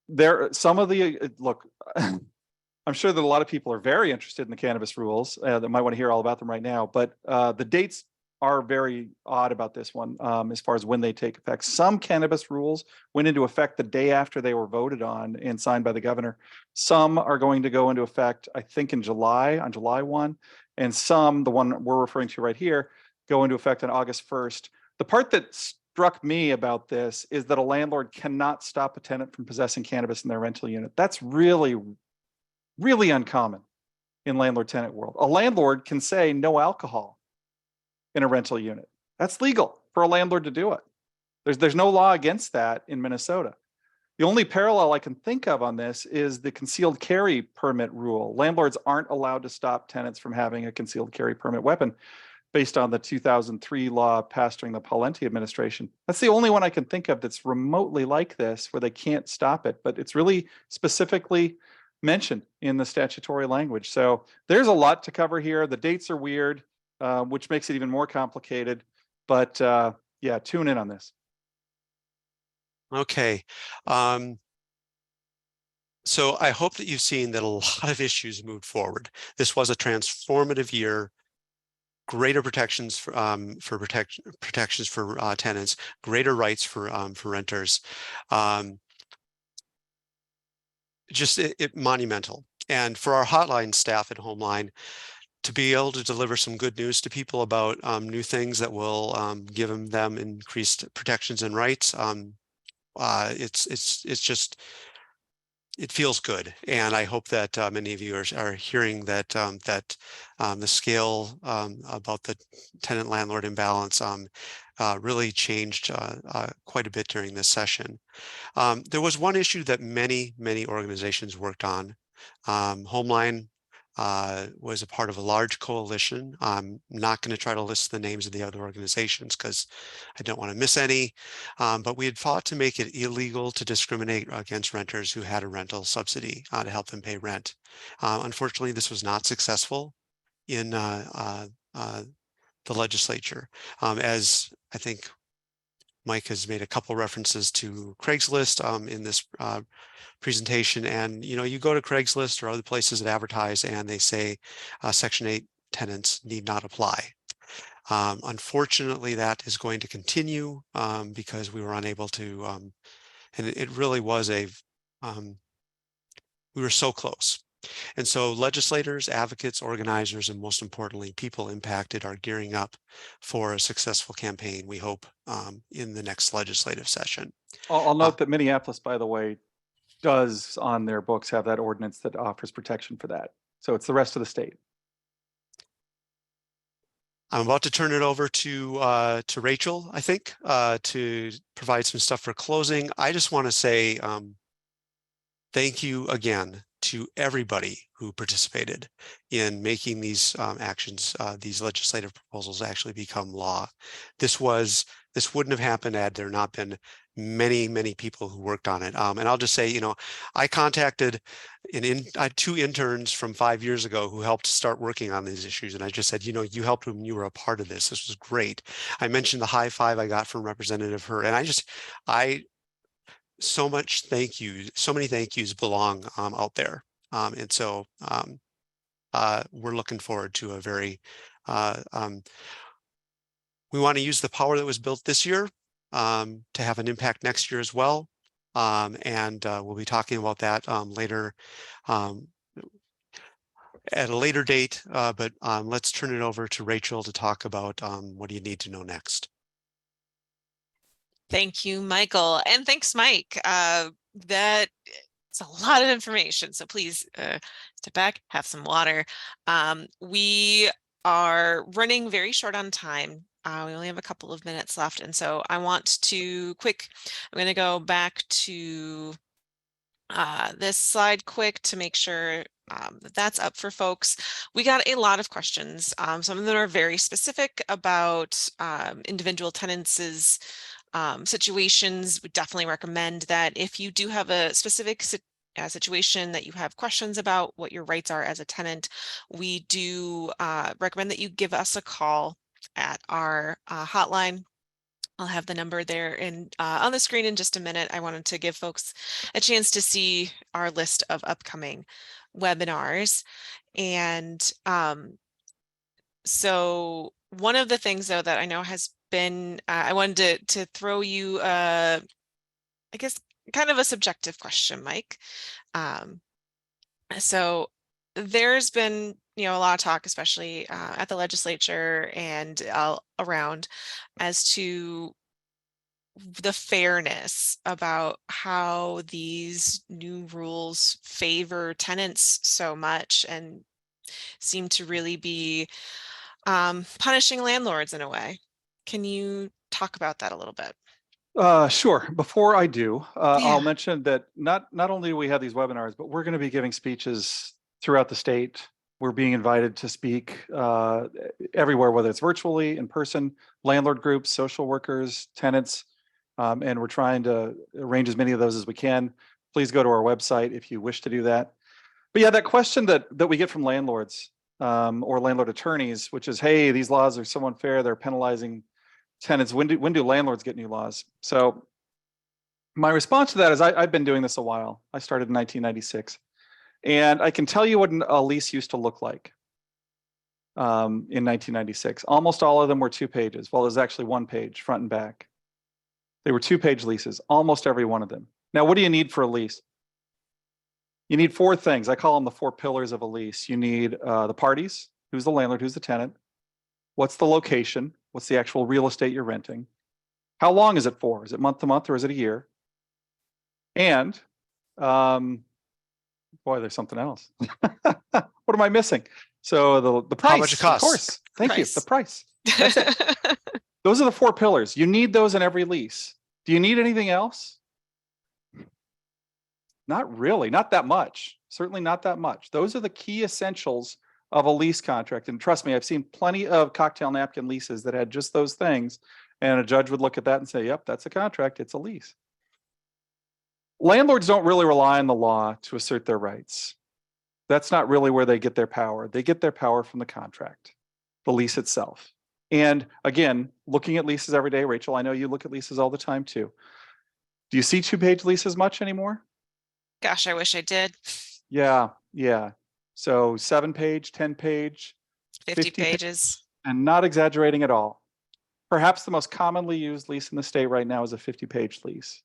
I'm sure that a lot of people are very interested in the cannabis rules that might want to hear all about them right now, but the dates are very odd about this one as far as when they take effect. Some cannabis rules went into effect the day after they were voted on and signed by the governor. Some are going to go into effect, I think, on July 1, and some, the one we're referring to right here, go into effect on August 1st. The part that struck me about this is that a landlord cannot stop a tenant from possessing cannabis in their rental unit. That's really, really uncommon in landlord-tenant world. A landlord can say no alcohol in a rental unit. That's legal for a landlord to do it. There's no law against that in Minnesota. The only parallel I can think of on this is the concealed carry permit rule. Landlords aren't allowed to stop tenants from having a concealed carry permit weapon based on the 2003 law passed during the Pawlenty administration. That's the only one I can think of that's remotely like this, where they can't stop it, but it's really specifically mentioned in the statutory language. So there's a lot to cover here. The dates are weird, which makes it even more complicated. But yeah, tune in on this. Okay. So I hope that you've seen that a lot of issues moved forward. This was a transformative year. Greater protections for protections for tenants, greater rights for renters. Just monumental. And for our hotline staff at Homeline, to be able to deliver some good news to people about new things that will give them increased protections and rights. It feels good, and I hope that many of you are hearing that the scale about the tenant-landlord imbalance really changed quite a bit during this session. There was one issue that many organizations worked on. Homeline was a part of a large coalition. I'm not going to try to list the names of the other organizations because I don't want to miss any. But we had fought to make it illegal to discriminate against renters who had a rental subsidy to help them pay rent. Unfortunately, this was not successful in the legislature. As I think Mike has made a couple references to Craigslist in this presentation, and you go to Craigslist or other places that advertise and they say Section 8 tenants need not apply. Unfortunately, that is going to continue because we were unable to, and it really was we were so close. And so legislators, advocates, organizers, and most importantly, people impacted are gearing up for a successful campaign, we hope, in the next legislative session. I'll note that Minneapolis, by the way, does on their books have that ordinance that offers protection for that. So it's the rest of the state. I'm about to turn it over to Rachel, I think, to provide some stuff for closing. I just want to say thank you again to everybody who participated in making these actions, these legislative proposals actually become law. This wouldn't have happened had there not been many people who worked on it. And I'll just say, I contacted two interns from 5 years ago who helped start working on these issues. And I just said, you helped when you were a part of this. This was great. I mentioned the high five I got from Representative Hur. And so much thank you, so many thank yous belong out there. And so we're looking forward to a very, we want to use the power that was built this year to have an impact next year as well. And we'll be talking about that later at a later date. But let's turn it over to Rachel to talk about what do you need to know next. Thank you, Michael. And thanks, Mike. That it's a lot of information. So please step back, have some water. We are running very short on time. We only have a couple of minutes left. And so I want to I'm going to go back to this slide quick to make sure that's up for folks. We got a lot of questions. Some of them are very specific about individual tenants' situations. We definitely recommend that if you do have a specific situation that you have questions about what your rights are as a tenant, we do recommend that you give us a call at our hotline. I'll have the number there on the screen in just a minute. I wanted to give folks a chance to see our list of upcoming webinars. And so one of the things, though, that I know has been, I wanted to throw you, I guess, kind of a subjective question, Mike. So there's been, a lot of talk, especially at the legislature and around, as to the fairness about how these new rules favor tenants so much and seem to really be punishing landlords in a way. Can you talk about that a little bit? Sure. Before I do, Yeah. I'll mention that not only do we have these webinars, but we're going to be giving speeches throughout the state. We're being invited to speak everywhere, whether it's virtually, in person, landlord groups, social workers, tenants, and we're trying to arrange as many of those as we can. Please go to our website if you wish to do that. But yeah, that question that we get from landlords or landlord attorneys, which is, hey, these laws are so unfair, they're penalizing tenants. When do landlords get new laws? So my response to that is I've been doing this a while. I started in 1996. And I can tell you what a lease used to look like in 1996. Almost all of them were 2 pages. Well, there's actually 1 page, front and back. They were 2-page leases, almost every one of them. Now, what do you need for a lease? You need 4 things. I call them the 4 pillars of a lease. You need the parties. Who's the landlord? Who's the tenant? What's the location? What's the actual real estate you're renting? How long is it for? Is it month to month or is it a year? And boy, there's something else. What am I missing? So the price. How much it costs? Of course. Thank you. The price. That's it. Those are the 4 pillars. You need those in every lease. Do you need anything else? Not really, not that much. certainly not that much. Those are the key essentials of a lease contract. And trust me, I've seen plenty of cocktail napkin leases that had just those things. And a judge would look at that and say, yep, that's a contract, it's a lease. Landlords don't really rely on the law to assert their rights. That's not really where they get their power. They get their power from the contract, the lease itself. And again, looking at leases every day, Rachel, I know you look at leases all the time too. Do you see 2-page leases much anymore? Gosh, I wish I did. Yeah. So 7-page, 10-page, 50 50 pages. and not exaggerating at all. Perhaps the most commonly used lease in the state right now is a 50-page lease.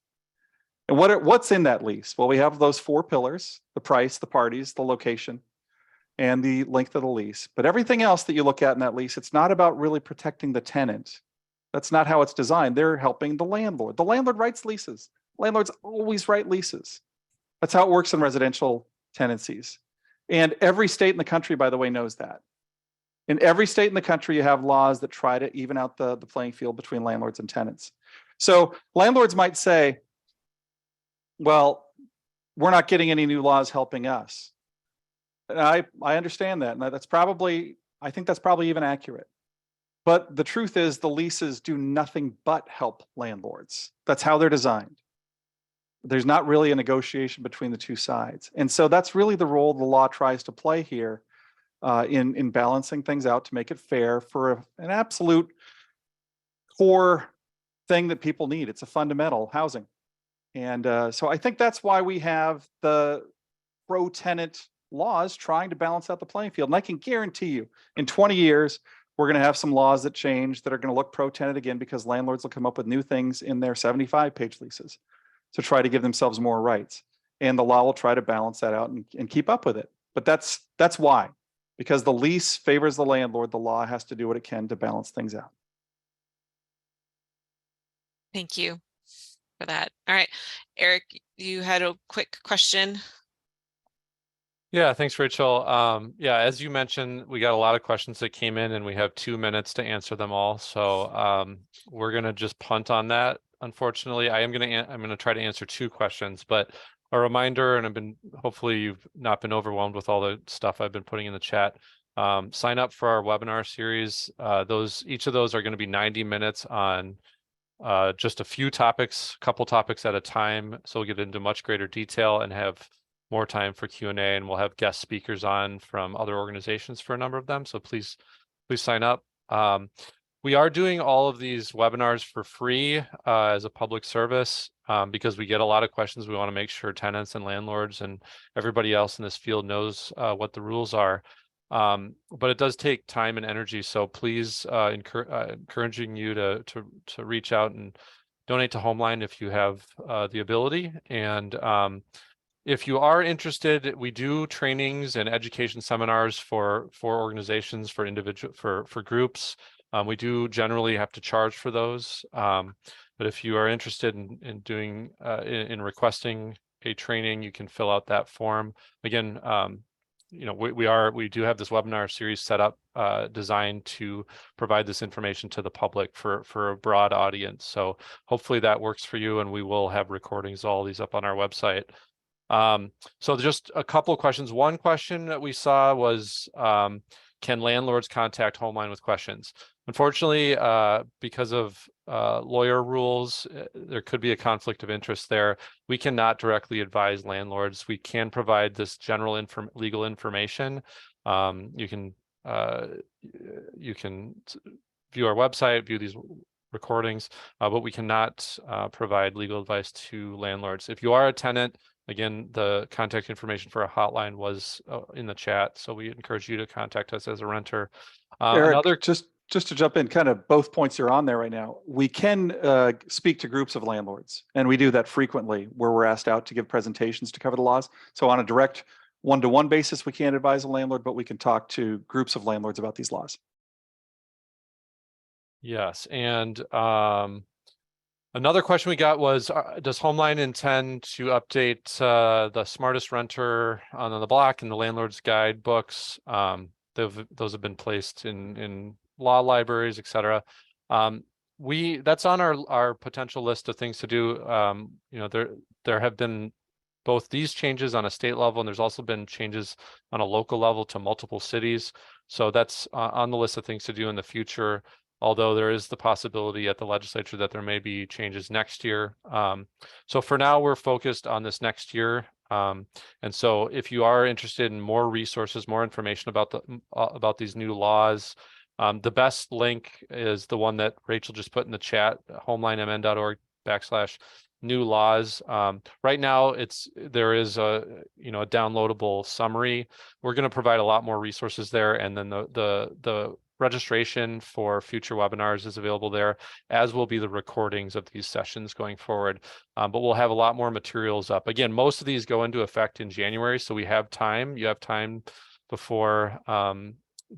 And what's in that lease? Well, we have those 4 pillars: the price, the parties, the location, and the length of the lease. But everything else that you look at in that lease, it's not about really protecting the tenant. That's not how it's designed. They're helping the landlord. The landlord writes leases. Landlords always write leases. That's how it works in residential tenancies. And every state in the country, by the way, knows that. In every state in the country, you have laws that try to even out the playing field between landlords and tenants. So landlords might say, well, we're not getting any new laws helping us. And I understand that. And I think that's probably even accurate. But the truth is the leases do nothing but help landlords. That's how they're designed. There's not really a negotiation between the two sides. And so that's really the role the law tries to play here in balancing things out to make it fair for an absolute core thing that people need. It's a fundamental, housing. And so I think that's why we have the pro-tenant laws trying to balance out the playing field. And I can guarantee you in 20 years, we're going to have some laws that change that are going to look pro-tenant again, because landlords will come up with new things in their 75-page leases to try to give themselves more rights. And the law will try to balance that out and keep up with it. But that's why, because the lease favors the landlord, the law has to do what it can to balance things out. Thank you for that. All right, Eric, you had a quick question. Yeah, thanks, Rachel. Yeah, as you mentioned, we got a lot of questions that came in and we have 2 minutes to answer them all. So we're going to just punt on that. Unfortunately, I'm going to try to answer 2 questions, but a reminder, and hopefully you've not been overwhelmed with all the stuff I've been putting in the chat. Sign up for our webinar series. Each of those are going to be 90 minutes on just a few topics, couple topics at a time. So we'll get into much greater detail and have more time for Q&A, and we'll have guest speakers on from other organizations for a number of them. So please sign up. We are doing all of these webinars for free as a public service because we get a lot of questions. We want to make sure tenants and landlords and everybody else in this field knows what the rules are. But it does take time and energy. So please encouraging you to reach out and donate to Homeline if you have the ability. And if you are interested, we do trainings and education seminars for organizations, for individual, for groups. We do generally have to charge for those. But if you are interested in doing in requesting a training, you can fill out that form. Again, you know, we do have this webinar series set up designed to provide this information to the public for a broad audience. So hopefully that works for you, and we will have recordings, all these up on our website. So just a couple of questions. One question that we saw was, can landlords contact Homeline with questions? Unfortunately, because of lawyer rules, there could be a conflict of interest there. We cannot directly advise landlords. We can provide this general legal information. You can view our website, view these recordings, but we cannot provide legal advice to landlords. If you are a tenant, again, the contact information for a hotline was in the chat, so we encourage you to contact us as a renter. Eric, just to jump in, kind of both points you're on there right now. We can speak to groups of landlords, and we do that frequently where we're asked out to give presentations to cover the laws. So on a direct one-to-one basis, we can't advise a landlord, but we can talk to groups of landlords about these laws. Yes, and another question we got was, does Homeline intend to update the Smartest Renter on the Block and the Landlord's Guide books? Those have been placed in law libraries, etc. That's on our potential list of things to do. You know, there have been both these changes on a state level, and there's also been changes on a local level to multiple cities. So that's on the list of things to do in the future, although there is the possibility at the legislature that there may be changes next year. So for now, we're focused on this next year. And so if you are interested in more resources, more information about these new laws, the best link is the one that Rachel just put in the chat, homelinemn.org/new laws. Right now there is a downloadable summary. We're going to provide a lot more resources there, and then the registration for future webinars is available there, as will be the recordings of these sessions going forward. But we'll have a lot more materials up. Again, most of these go into effect in January, so we have time. You have time before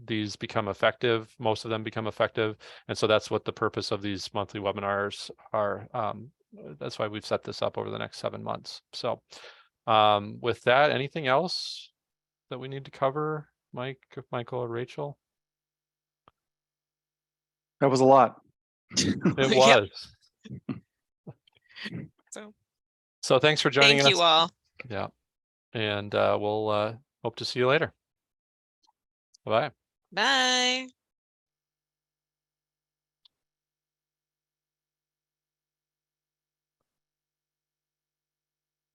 these become effective. Most of them become effective, and so that's what the purpose of these monthly webinars are. That's why we've set this up over the next 7 months. So with that, anything else that we need to cover, Michael, or Rachel? That was a lot. It Yep. was. So So thanks for joining us. thank you all. Yeah. And we'll hope to see you later. Bye. Bye.